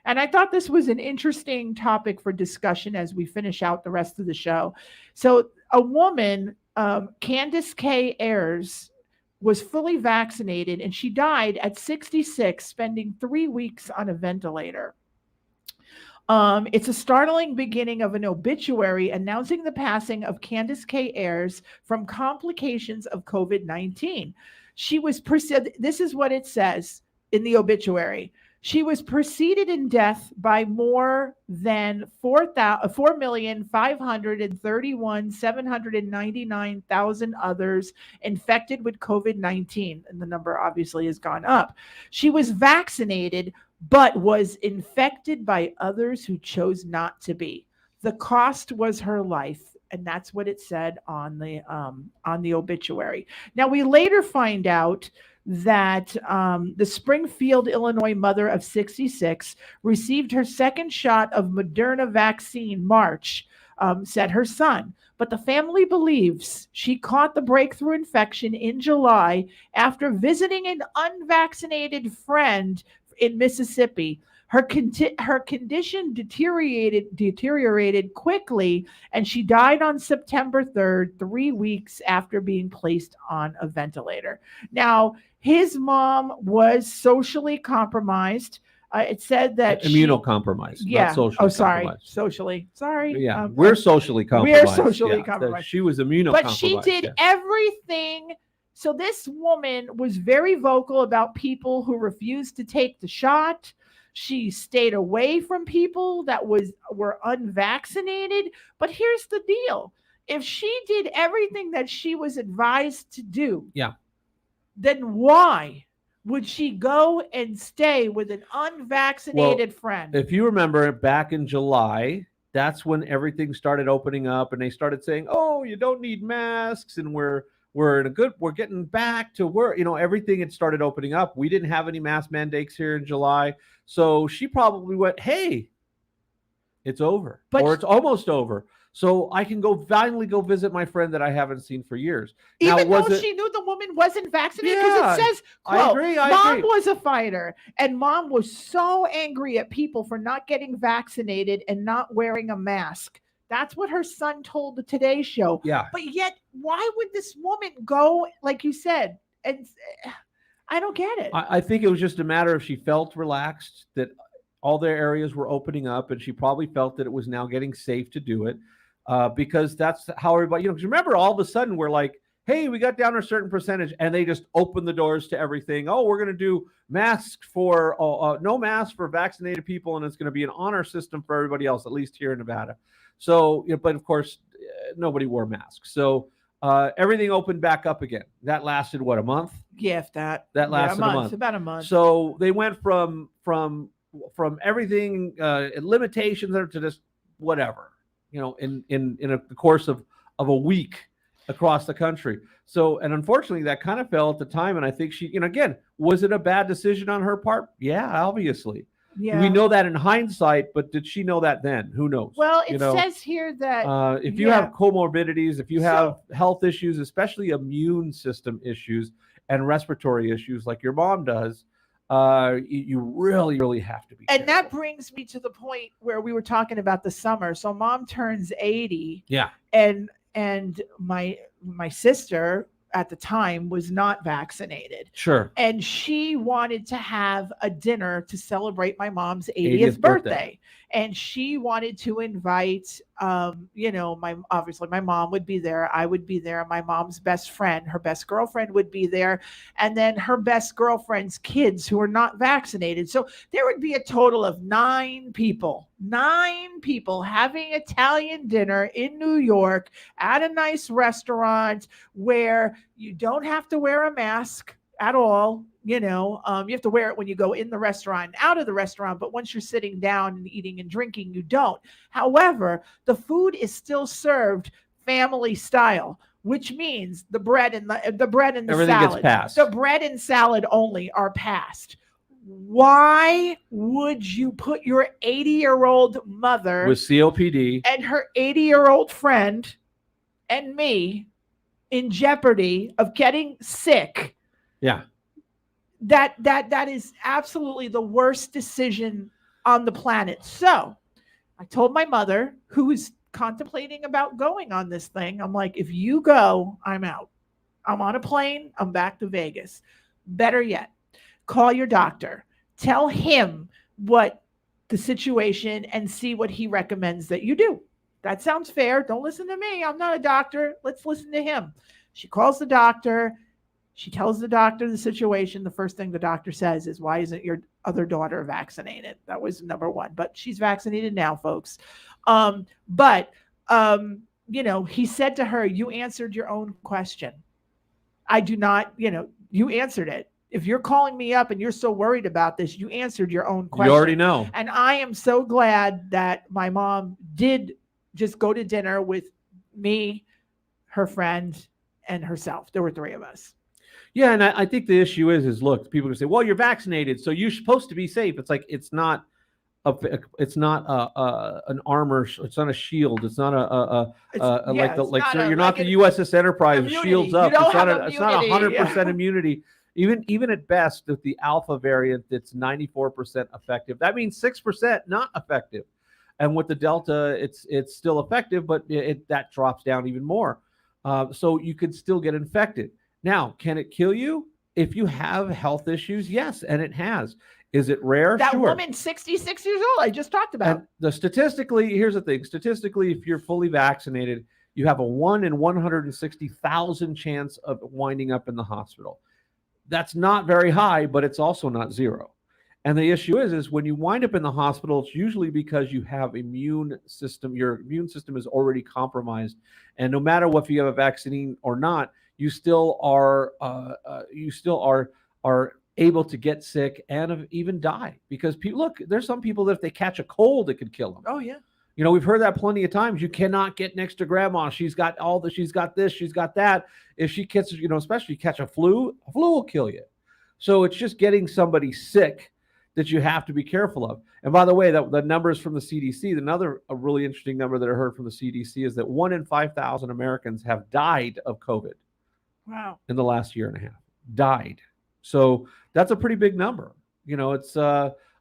And I thought this was an interesting topic for discussion as we finish out the rest of the show. So a woman, Candace K. Ayers, was fully vaccinated, and she died at 66, spending 3 weeks on a ventilator. It's a startling beginning of an obituary announcing the passing of Candace K. Ayers from complications of COVID-19. This is what it says in the obituary. She was preceded in death by more than 4,531,799,000 others infected with COVID-19, and the number obviously has gone up. She was vaccinated, but was infected by others who chose not to be. The cost was her life. and that's what it said on the obituary. Now we later find out that the Springfield, Illinois mother of 66 received her second shot of Moderna vaccine March, said her son. But the family believes she caught the breakthrough infection in July after visiting an unvaccinated friend in Mississippi. Her condition deteriorated quickly, and she died on September 3rd, 3 weeks after being placed on a ventilator. Now, his mom was socially compromised. It said that immunocompromised, yeah. not socially. Oh, sorry, compromised. socially. Sorry. Yeah, we're socially compromised. We're socially compromised. She was immunocompromised. But she did everything. So this woman was very vocal about people who refused to take the shot. She stayed away from people that were unvaccinated. But here's the deal. If she did everything that she was advised to do, then why would she go and stay with an unvaccinated friend? If you remember back in July, that's when everything started opening up and they started saying, oh, you don't need masks and we're getting back to work. Everything had started opening up. We didn't have any mask mandates here in July. So she probably went, hey, it's over, or it's almost over. So I can finally go visit my friend that I haven't seen for years. Even though she knew the woman wasn't vaccinated, because it says, quote, I agree. Mom was a fighter, and mom was so angry at people for not getting vaccinated and not wearing a mask. That's what her son told the Today Show. Yeah. But yet, why would this woman go, like you said? And I don't get it. I think it was just a matter of she felt relaxed that all their areas were opening up, and she probably felt that it was now getting safe to do it. Because that's how everybody, because remember, all of a sudden we're like, hey, we got down a certain percentage, and they just open the doors to everything. Oh, we're going to do masks for no masks for vaccinated people, and it's going to be an honor system for everybody else, at least here in Nevada. So, but of course, nobody wore masks. So everything opened back up again. That lasted a month? Yeah, if that. That lasted a month. About a month. So they went from everything limitations to just whatever. In the course of a week across the country. So, and unfortunately that kind of fell at the time. And I think she, again, was it a bad decision on her part? Yeah, obviously. Yeah. We know that in hindsight, but did she know that then? Who knows? Well, it says here that if you have comorbidities, if you have health issues, especially immune system issues and respiratory issues like your mom does, you really, really have to be careful. That brings me to the point where we were talking about the summer. So mom turns 80. Yeah. And my sister at the time was not vaccinated. Sure. And she wanted to have a dinner to celebrate my mom's 80th birthday. And she wanted to invite, obviously my mom would be there. I would be there. My mom's best friend, her best girlfriend would be there. And then her best girlfriend's kids who are not vaccinated. So there would be a total of 9 people having Italian dinner in New York at a nice restaurant where you don't have to wear a mask at all. You have to wear it when you go in the restaurant and out of the restaurant, but once you're sitting down and eating and drinking, you don't. However, the food is still served family style, which means the bread and the everything salad, gets passed. The bread and salad only are passed. Why would you put your 80-year-old mother with COPD and her 80-year-old friend and me in jeopardy of getting sick? Yeah. That is absolutely the worst decision on the planet. So I told my mother, who was contemplating about going on this thing, I'm like, if you go, I'm out. I'm on a plane. I'm back to Vegas. Better yet, call your doctor. Tell him what the situation and see what he recommends that you do. That sounds fair. Don't listen to me. I'm not a doctor. Let's listen to him. She calls the doctor. She tells the doctor the situation. The first thing the doctor says is, why isn't your other daughter vaccinated? That was number one. But she's vaccinated now, folks. He said to her, you answered your own question. I do not, you answered it. If you're calling me up and you're so worried about this, you answered your own question. You already know. And I am so glad that my mom did just go to dinner with me, her friend, and herself. There were 3 of us. Yeah, and I think the issue is look, people can say, well, you're vaccinated, so you're supposed to be safe. It's like it's not an armor. It's not a shield. It's not you're not the USS Enterprise shields up. It's not 100% immunity. Even at best, with the Alpha variant, it's 94% effective. That means 6% not effective. And with the Delta, it's still effective, but that drops down even more. So you could still get infected. Now, can it kill you if you have health issues? Yes, and it has. Is it rare? That sure. woman, 66 years old, I just talked about. And here's the thing. Statistically, if you're fully vaccinated, you have a 1 in 160,000 chance of winding up in the hospital. That's not very high, but it's also not zero. And the issue is when you wind up in the hospital, it's usually because you have your immune system is already compromised. And no matter if you have a vaccine or not, you still are able to get sick and even die, because there's some people that if they catch a cold, it could kill them. Oh yeah. We've heard that plenty of times. You cannot get next to grandma. She's got she's got this, she's got that. If she gets, especially catch a flu will kill you. So it's just getting somebody sick that you have to be careful of. And by the way, the numbers from the CDC, a really interesting number that I heard from the CDC is that 1 in 5,000 Americans have died of COVID. Wow. In the last year and a half, died. So that's a pretty big number. It's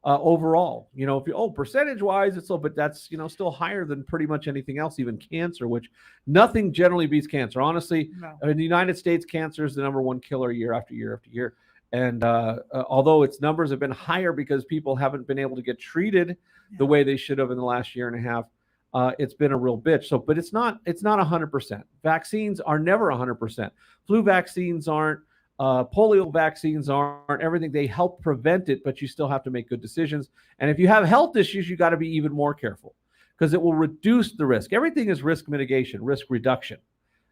overall, if percentage wise, but that's, still higher than pretty much anything else, even cancer, which nothing generally beats cancer. Honestly, no. In the United States, cancer is the number 1 killer year after year after year. And although its numbers have been higher because people haven't been able to get treated the way they should have in the last year and a half, it's been a real bitch. So, but it's not 100%. Vaccines are never 100%. Flu vaccines aren't. Polio vaccines aren't. Everything, they help prevent it, but you still have to make good decisions. And if you have health issues, you got to be even more careful, because it will reduce the risk. Everything is risk mitigation, risk reduction.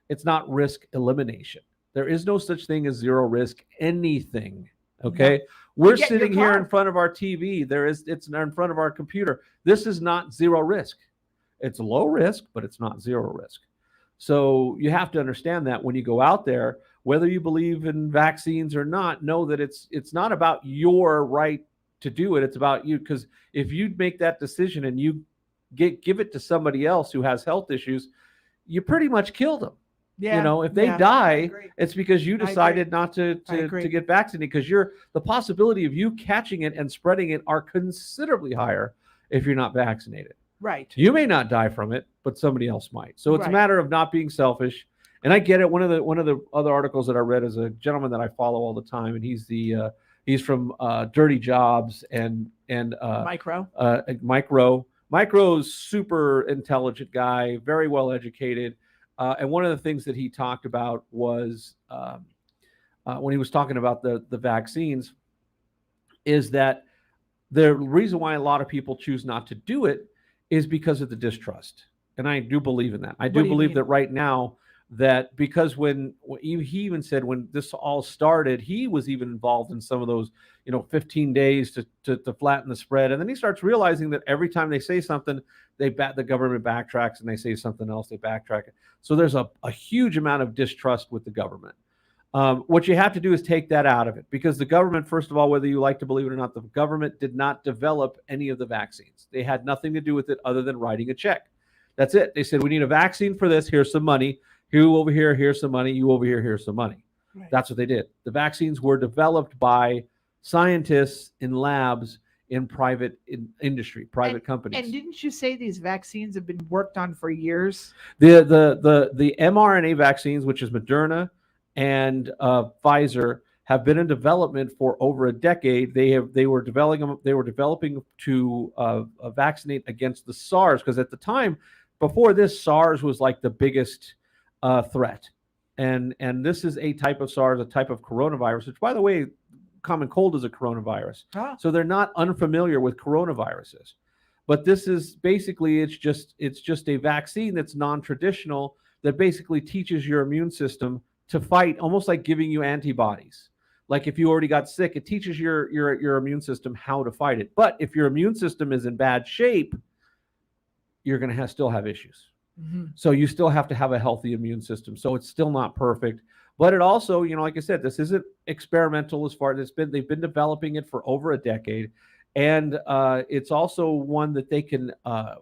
It's not risk elimination. There is no such thing as zero risk anything. Okay. No. We're sitting here in front of our TV. It's in front of our computer. This is not zero risk. It's low risk, but it's not zero risk. So you have to understand that when you go out there, whether you believe in vaccines or not, know that it's not about your right to do it. It's about you, because if you make that decision and you give it to somebody else who has health issues, you pretty much killed them. Yeah. If they die, it's because you decided not to get vaccinated, because the possibility of you catching it and spreading it are considerably higher if you're not vaccinated. Right. You may not die from it, but somebody else might. So it's a matter of not being selfish. And I get it. One of the other articles that I read is a gentleman that I follow all the time, and he's from Dirty Jobs and Micro. Micro's super intelligent guy, very well educated. And one of the things that he talked about was when he was talking about the vaccines, is that the reason why a lot of people choose not to do it is because of the distrust. And I do believe in that. I do believe that right now, that because when he even said when this all started, he was even involved in some of those, 15 days to flatten the spread. And then he starts realizing that every time they say something, the government backtracks, and they say something else, they backtrack it. So there's a huge amount of distrust with the government. What you have to do is take that out of it, because the government, first of all, whether you like to believe it or not, the government did not develop any of the vaccines. They had nothing to do with it other than writing a check. That's it. They said, we need a vaccine for this. Here's some money. You over here, here's some money. You over here, here's some money. Right. That's what they did. The vaccines were developed by scientists in labs in private industry, private companies. And didn't you say these vaccines have been worked on for years? The mRNA vaccines, which is Moderna and Pfizer, have been in development for over a decade. They were developing to vaccinate against the SARS, because at the time before this, SARS was like the biggest threat, and this is a type of SARS, a type of coronavirus, which, by the way, common cold is a coronavirus. So they're not unfamiliar with coronaviruses, but this is basically it's just a vaccine that's non-traditional, that basically teaches your immune system to fight, almost like giving you antibodies. Like if you already got sick, it teaches your immune system how to fight it. But if your immune system is in bad shape, you're going to still have issues. So you still have to have a healthy immune system. So it's still not perfect. But it also, like I said, this isn't experimental as far as they've been developing it for over a decade. And it's also one that they can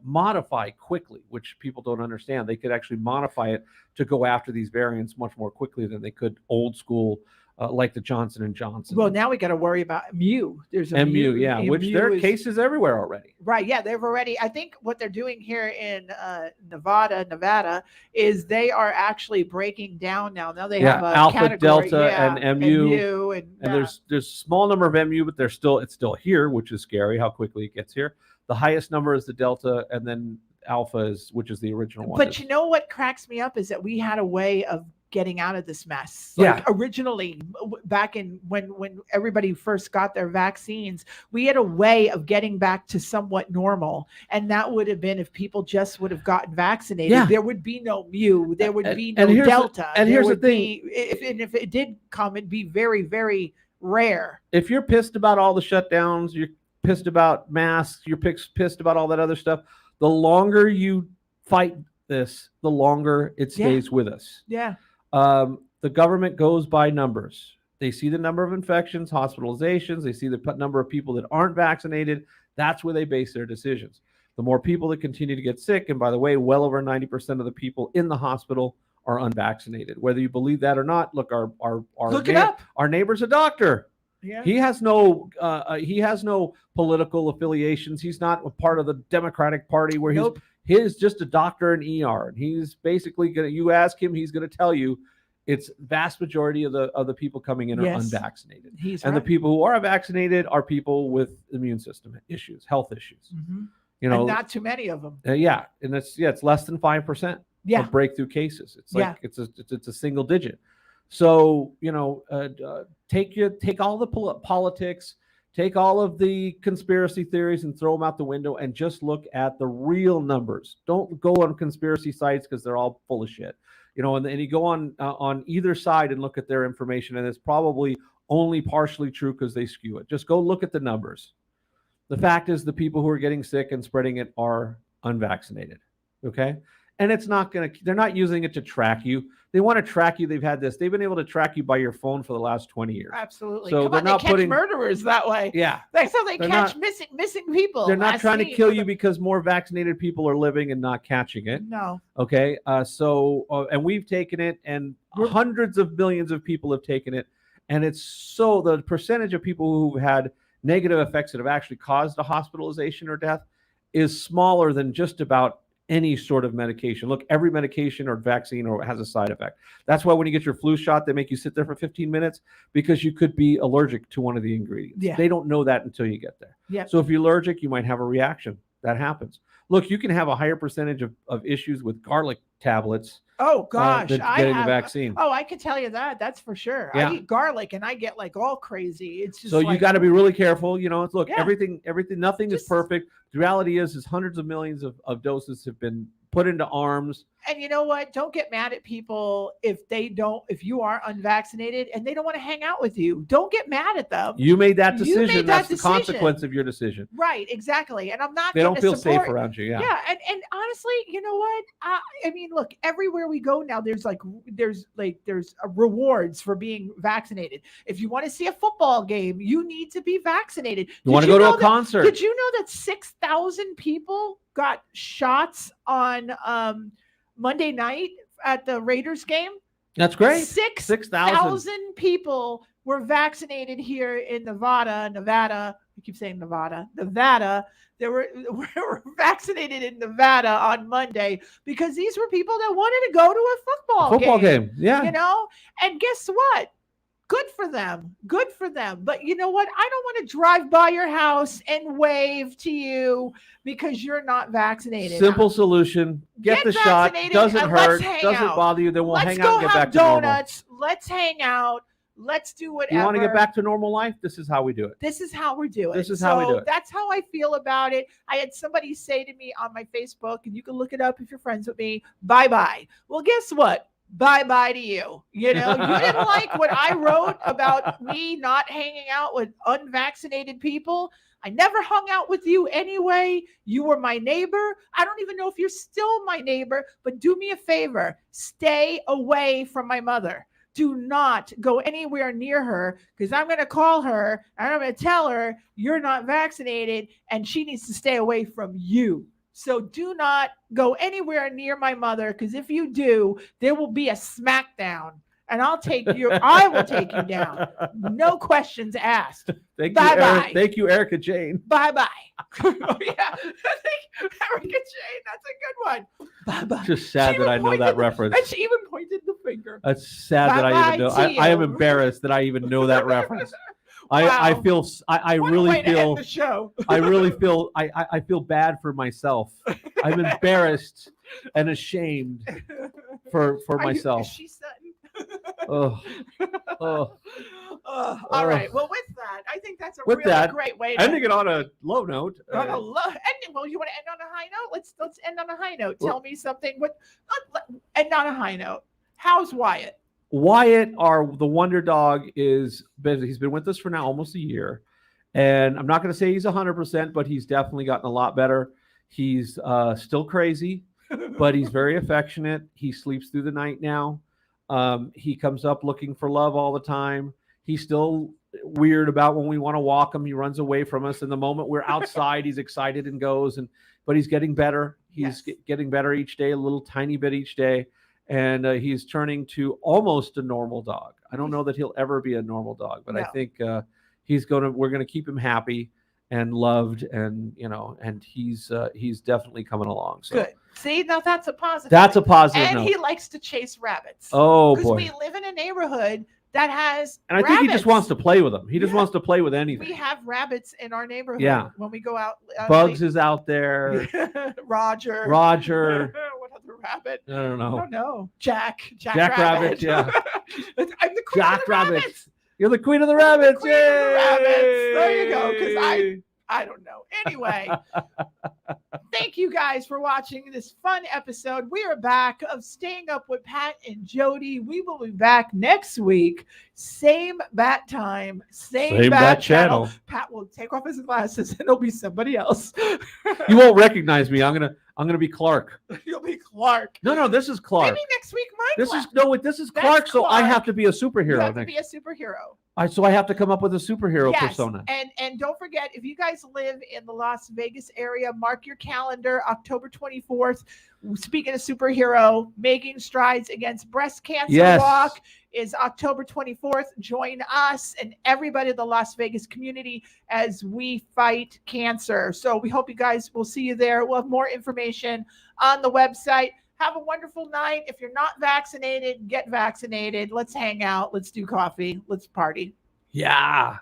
modify quickly, which people don't understand. They could actually modify it to go after these variants much more quickly than they could old school, like the Johnson & Johnson. Well, now we got to worry about Mu. There's a Mu, yeah, which there are cases everywhere already. Right, yeah, they've already. I think what they're doing here in Nevada, is they are actually breaking down now. Now they have a Alpha, category, Delta, and Mu, and there's a small number of Mu, but it's still here, which is scary how quickly it gets here. The highest number is the Delta, and then Alpha which is the original one. But you know what cracks me up is that we had a way of getting out of this mess. Originally, back in when everybody first got their vaccines, we had a way of getting back to somewhat normal, and that would have been if people just would have gotten vaccinated. There would be no Mu, there would be no Delta, and here's the thing: if it did come, it'd be very, very rare. If you're pissed about all the shutdowns, you're pissed about masks, you're pissed about all that other stuff, the longer you fight this, the longer it stays with us. The government goes by numbers. They see the number of infections, hospitalizations. They see the number of people that aren't vaccinated. That's where they base their decisions. The more people that continue to get sick, and by the way, well over 90% of the people in the hospital are unvaccinated. Whether you believe that or not, look, our neighbor's a doctor. He has no political affiliations. He's not a part of the Democratic Party where he's just a doctor in ER. And he's basically you ask him, he's gonna tell you it's vast majority of the people coming in are unvaccinated. The people who are vaccinated are people with immune system issues, health issues. And not too many of them. And it's less than 5% of breakthrough cases. It's like it's a single digit. So take all the politics, take all of the conspiracy theories and throw them out the window and just look at the real numbers. Don't go on conspiracy sites because they're all full of shit. And you go on either side and look at their information, and it's probably only partially true because they skew it. Just go look at the numbers. The fact is the people who are getting sick and spreading it are unvaccinated. Okay? And they're not using it to track you. They want to track you. They've been able to track you by your phone for the last 20 years. Absolutely. So they catch murderers that way. Yeah. That's how they catch missing people. They're not trying to kill you because more vaccinated people are living and not catching it. No. Okay. And we've taken it, and hundreds of millions of people have taken it. And the percentage of people who've had negative effects that have actually caused a hospitalization or death is smaller than just about any sort of medication. Look, every medication or vaccine has a side effect. That's why when you get your flu shot, they make you sit there for 15 minutes because you could be allergic to one of the ingredients. They don't know that until you get there. So if you're allergic, you might have a reaction. That happens. Look, you can have a higher percentage of issues with garlic tablets. Oh gosh, than getting the vaccine. Oh, I can tell you that. That's for sure. I eat garlic and I get like all crazy. It's just you got to be really careful. Everything, nothing is perfect. The reality is hundreds of millions of doses have been put into arms. And you know what? Don't get mad at people if you are unvaccinated and they don't want to hang out with you. Don't get mad at them. You made that decision. That's the consequence of your decision. Right, exactly. And I'm not. They don't feel safe around you. Yeah. And honestly, you know what? I mean, look, everywhere we go now, there's rewards for being vaccinated. If you want to see a football game, you need to be vaccinated. You want to go to a concert? Did you know that 6,000 people got shots on Monday night at the Raiders game? That's great. 6,000 people were vaccinated here in Nevada. I keep saying Nevada. They were vaccinated in Nevada on Monday because these were people that wanted to go to a football game. Yeah. And guess what? Good for them. But you know what? I don't want to drive by your house and wave to you because you're not vaccinated. Simple solution. Get the shot. Doesn't hurt. Doesn't bother you. Then we'll hang out and get back to normal. Let's go have donuts. Let's hang out. Let's do whatever. You want to get back to normal life? This is how we do it. This is how we do it. That's how I feel about it. I had somebody say to me on my Facebook, and you can look it up if you're friends with me, bye-bye. Well, guess what? Bye-bye to you. You didn't like what I wrote about me not hanging out with unvaccinated people. I never hung out with you anyway. You were my neighbor. I don't even know if you're still my neighbor, but do me a favor. Stay away from my mother. Do not go anywhere near her because I'm going to call her and I'm going to tell her you're not vaccinated and she needs to stay away from you. So do not go anywhere near my mother because if you do, there will be a smackdown. And I will take you down. No questions asked. Bye-bye. Thank you, Erica Jane. Bye-bye. Oh, yeah. Thank you, Erica Jane. That's a good one. Bye-bye. Just sad that I know that reference. And she even pointed the finger. That's sad that I even know. I am embarrassed that I even know that reference. Wow. I feel I really feel the show. I really feel I feel bad for myself. I'm embarrassed and ashamed for myself. Is she Sutton? Oh. All right. Well, with that, I think that's a really great way to ending it on a low note. Well, you want to end on a high note? Let's end on a high note. Tell me something. End on a high note. How's Wyatt? Wyatt, the wonder dog, is busy. He's been with us for now almost a year, and I'm not going to say he's 100%, but he's definitely gotten a lot better. He's still crazy, but he's very affectionate. He sleeps through the night now. He comes up looking for love all the time. He's still weird about when we want to walk him. He runs away from us. And the moment we're outside, he's excited and goes. But he's getting better. He's getting better each day, a little tiny bit each day. And he's turning to almost a normal dog. I don't know that he'll ever be a normal dog, but I think we're going to keep him happy and loved, and he's definitely coming along. So. Good. See, now that's a positive. That's a positive. And note. He likes to chase rabbits. Oh boy! Because we live in a neighborhood that has. And I think he just wants to play with them. He just wants to play with anything. We have rabbits in our neighborhood. Yeah. When we go out. Bugs is out there. Roger. What other rabbit? I don't know. I don't know. Jack Rabbit. Yeah. I'm the queen of the rabbits. You're the queen of the rabbits. Queen of the rabbits. There you go. Because I don't know. Anyway, thank you guys for watching this fun episode. We are back of Staying Up with Pat and Jodi. We will be back next week. Same bat time, same bat channel. Pat will take off his glasses and it'll be somebody else. You won't recognize me. I'm gonna be Clark. You'll be Clark. No, this is Clark. Maybe next week, This is Clark. So I have to be a superhero. You have to be a superhero. So I have to come up with a superhero persona. And don't forget, if you guys live in the Las Vegas area, mark your calendar, October 24th. Speaking of superhero, Making Strides Against Breast Cancer Walk is October 24th. Join us and everybody in the Las Vegas community as we fight cancer. So we hope you guys will see you there. We'll have more information on the website. Have a wonderful night. If you're not vaccinated, get vaccinated. Let's hang out. Let's do coffee. Let's party. Yeah.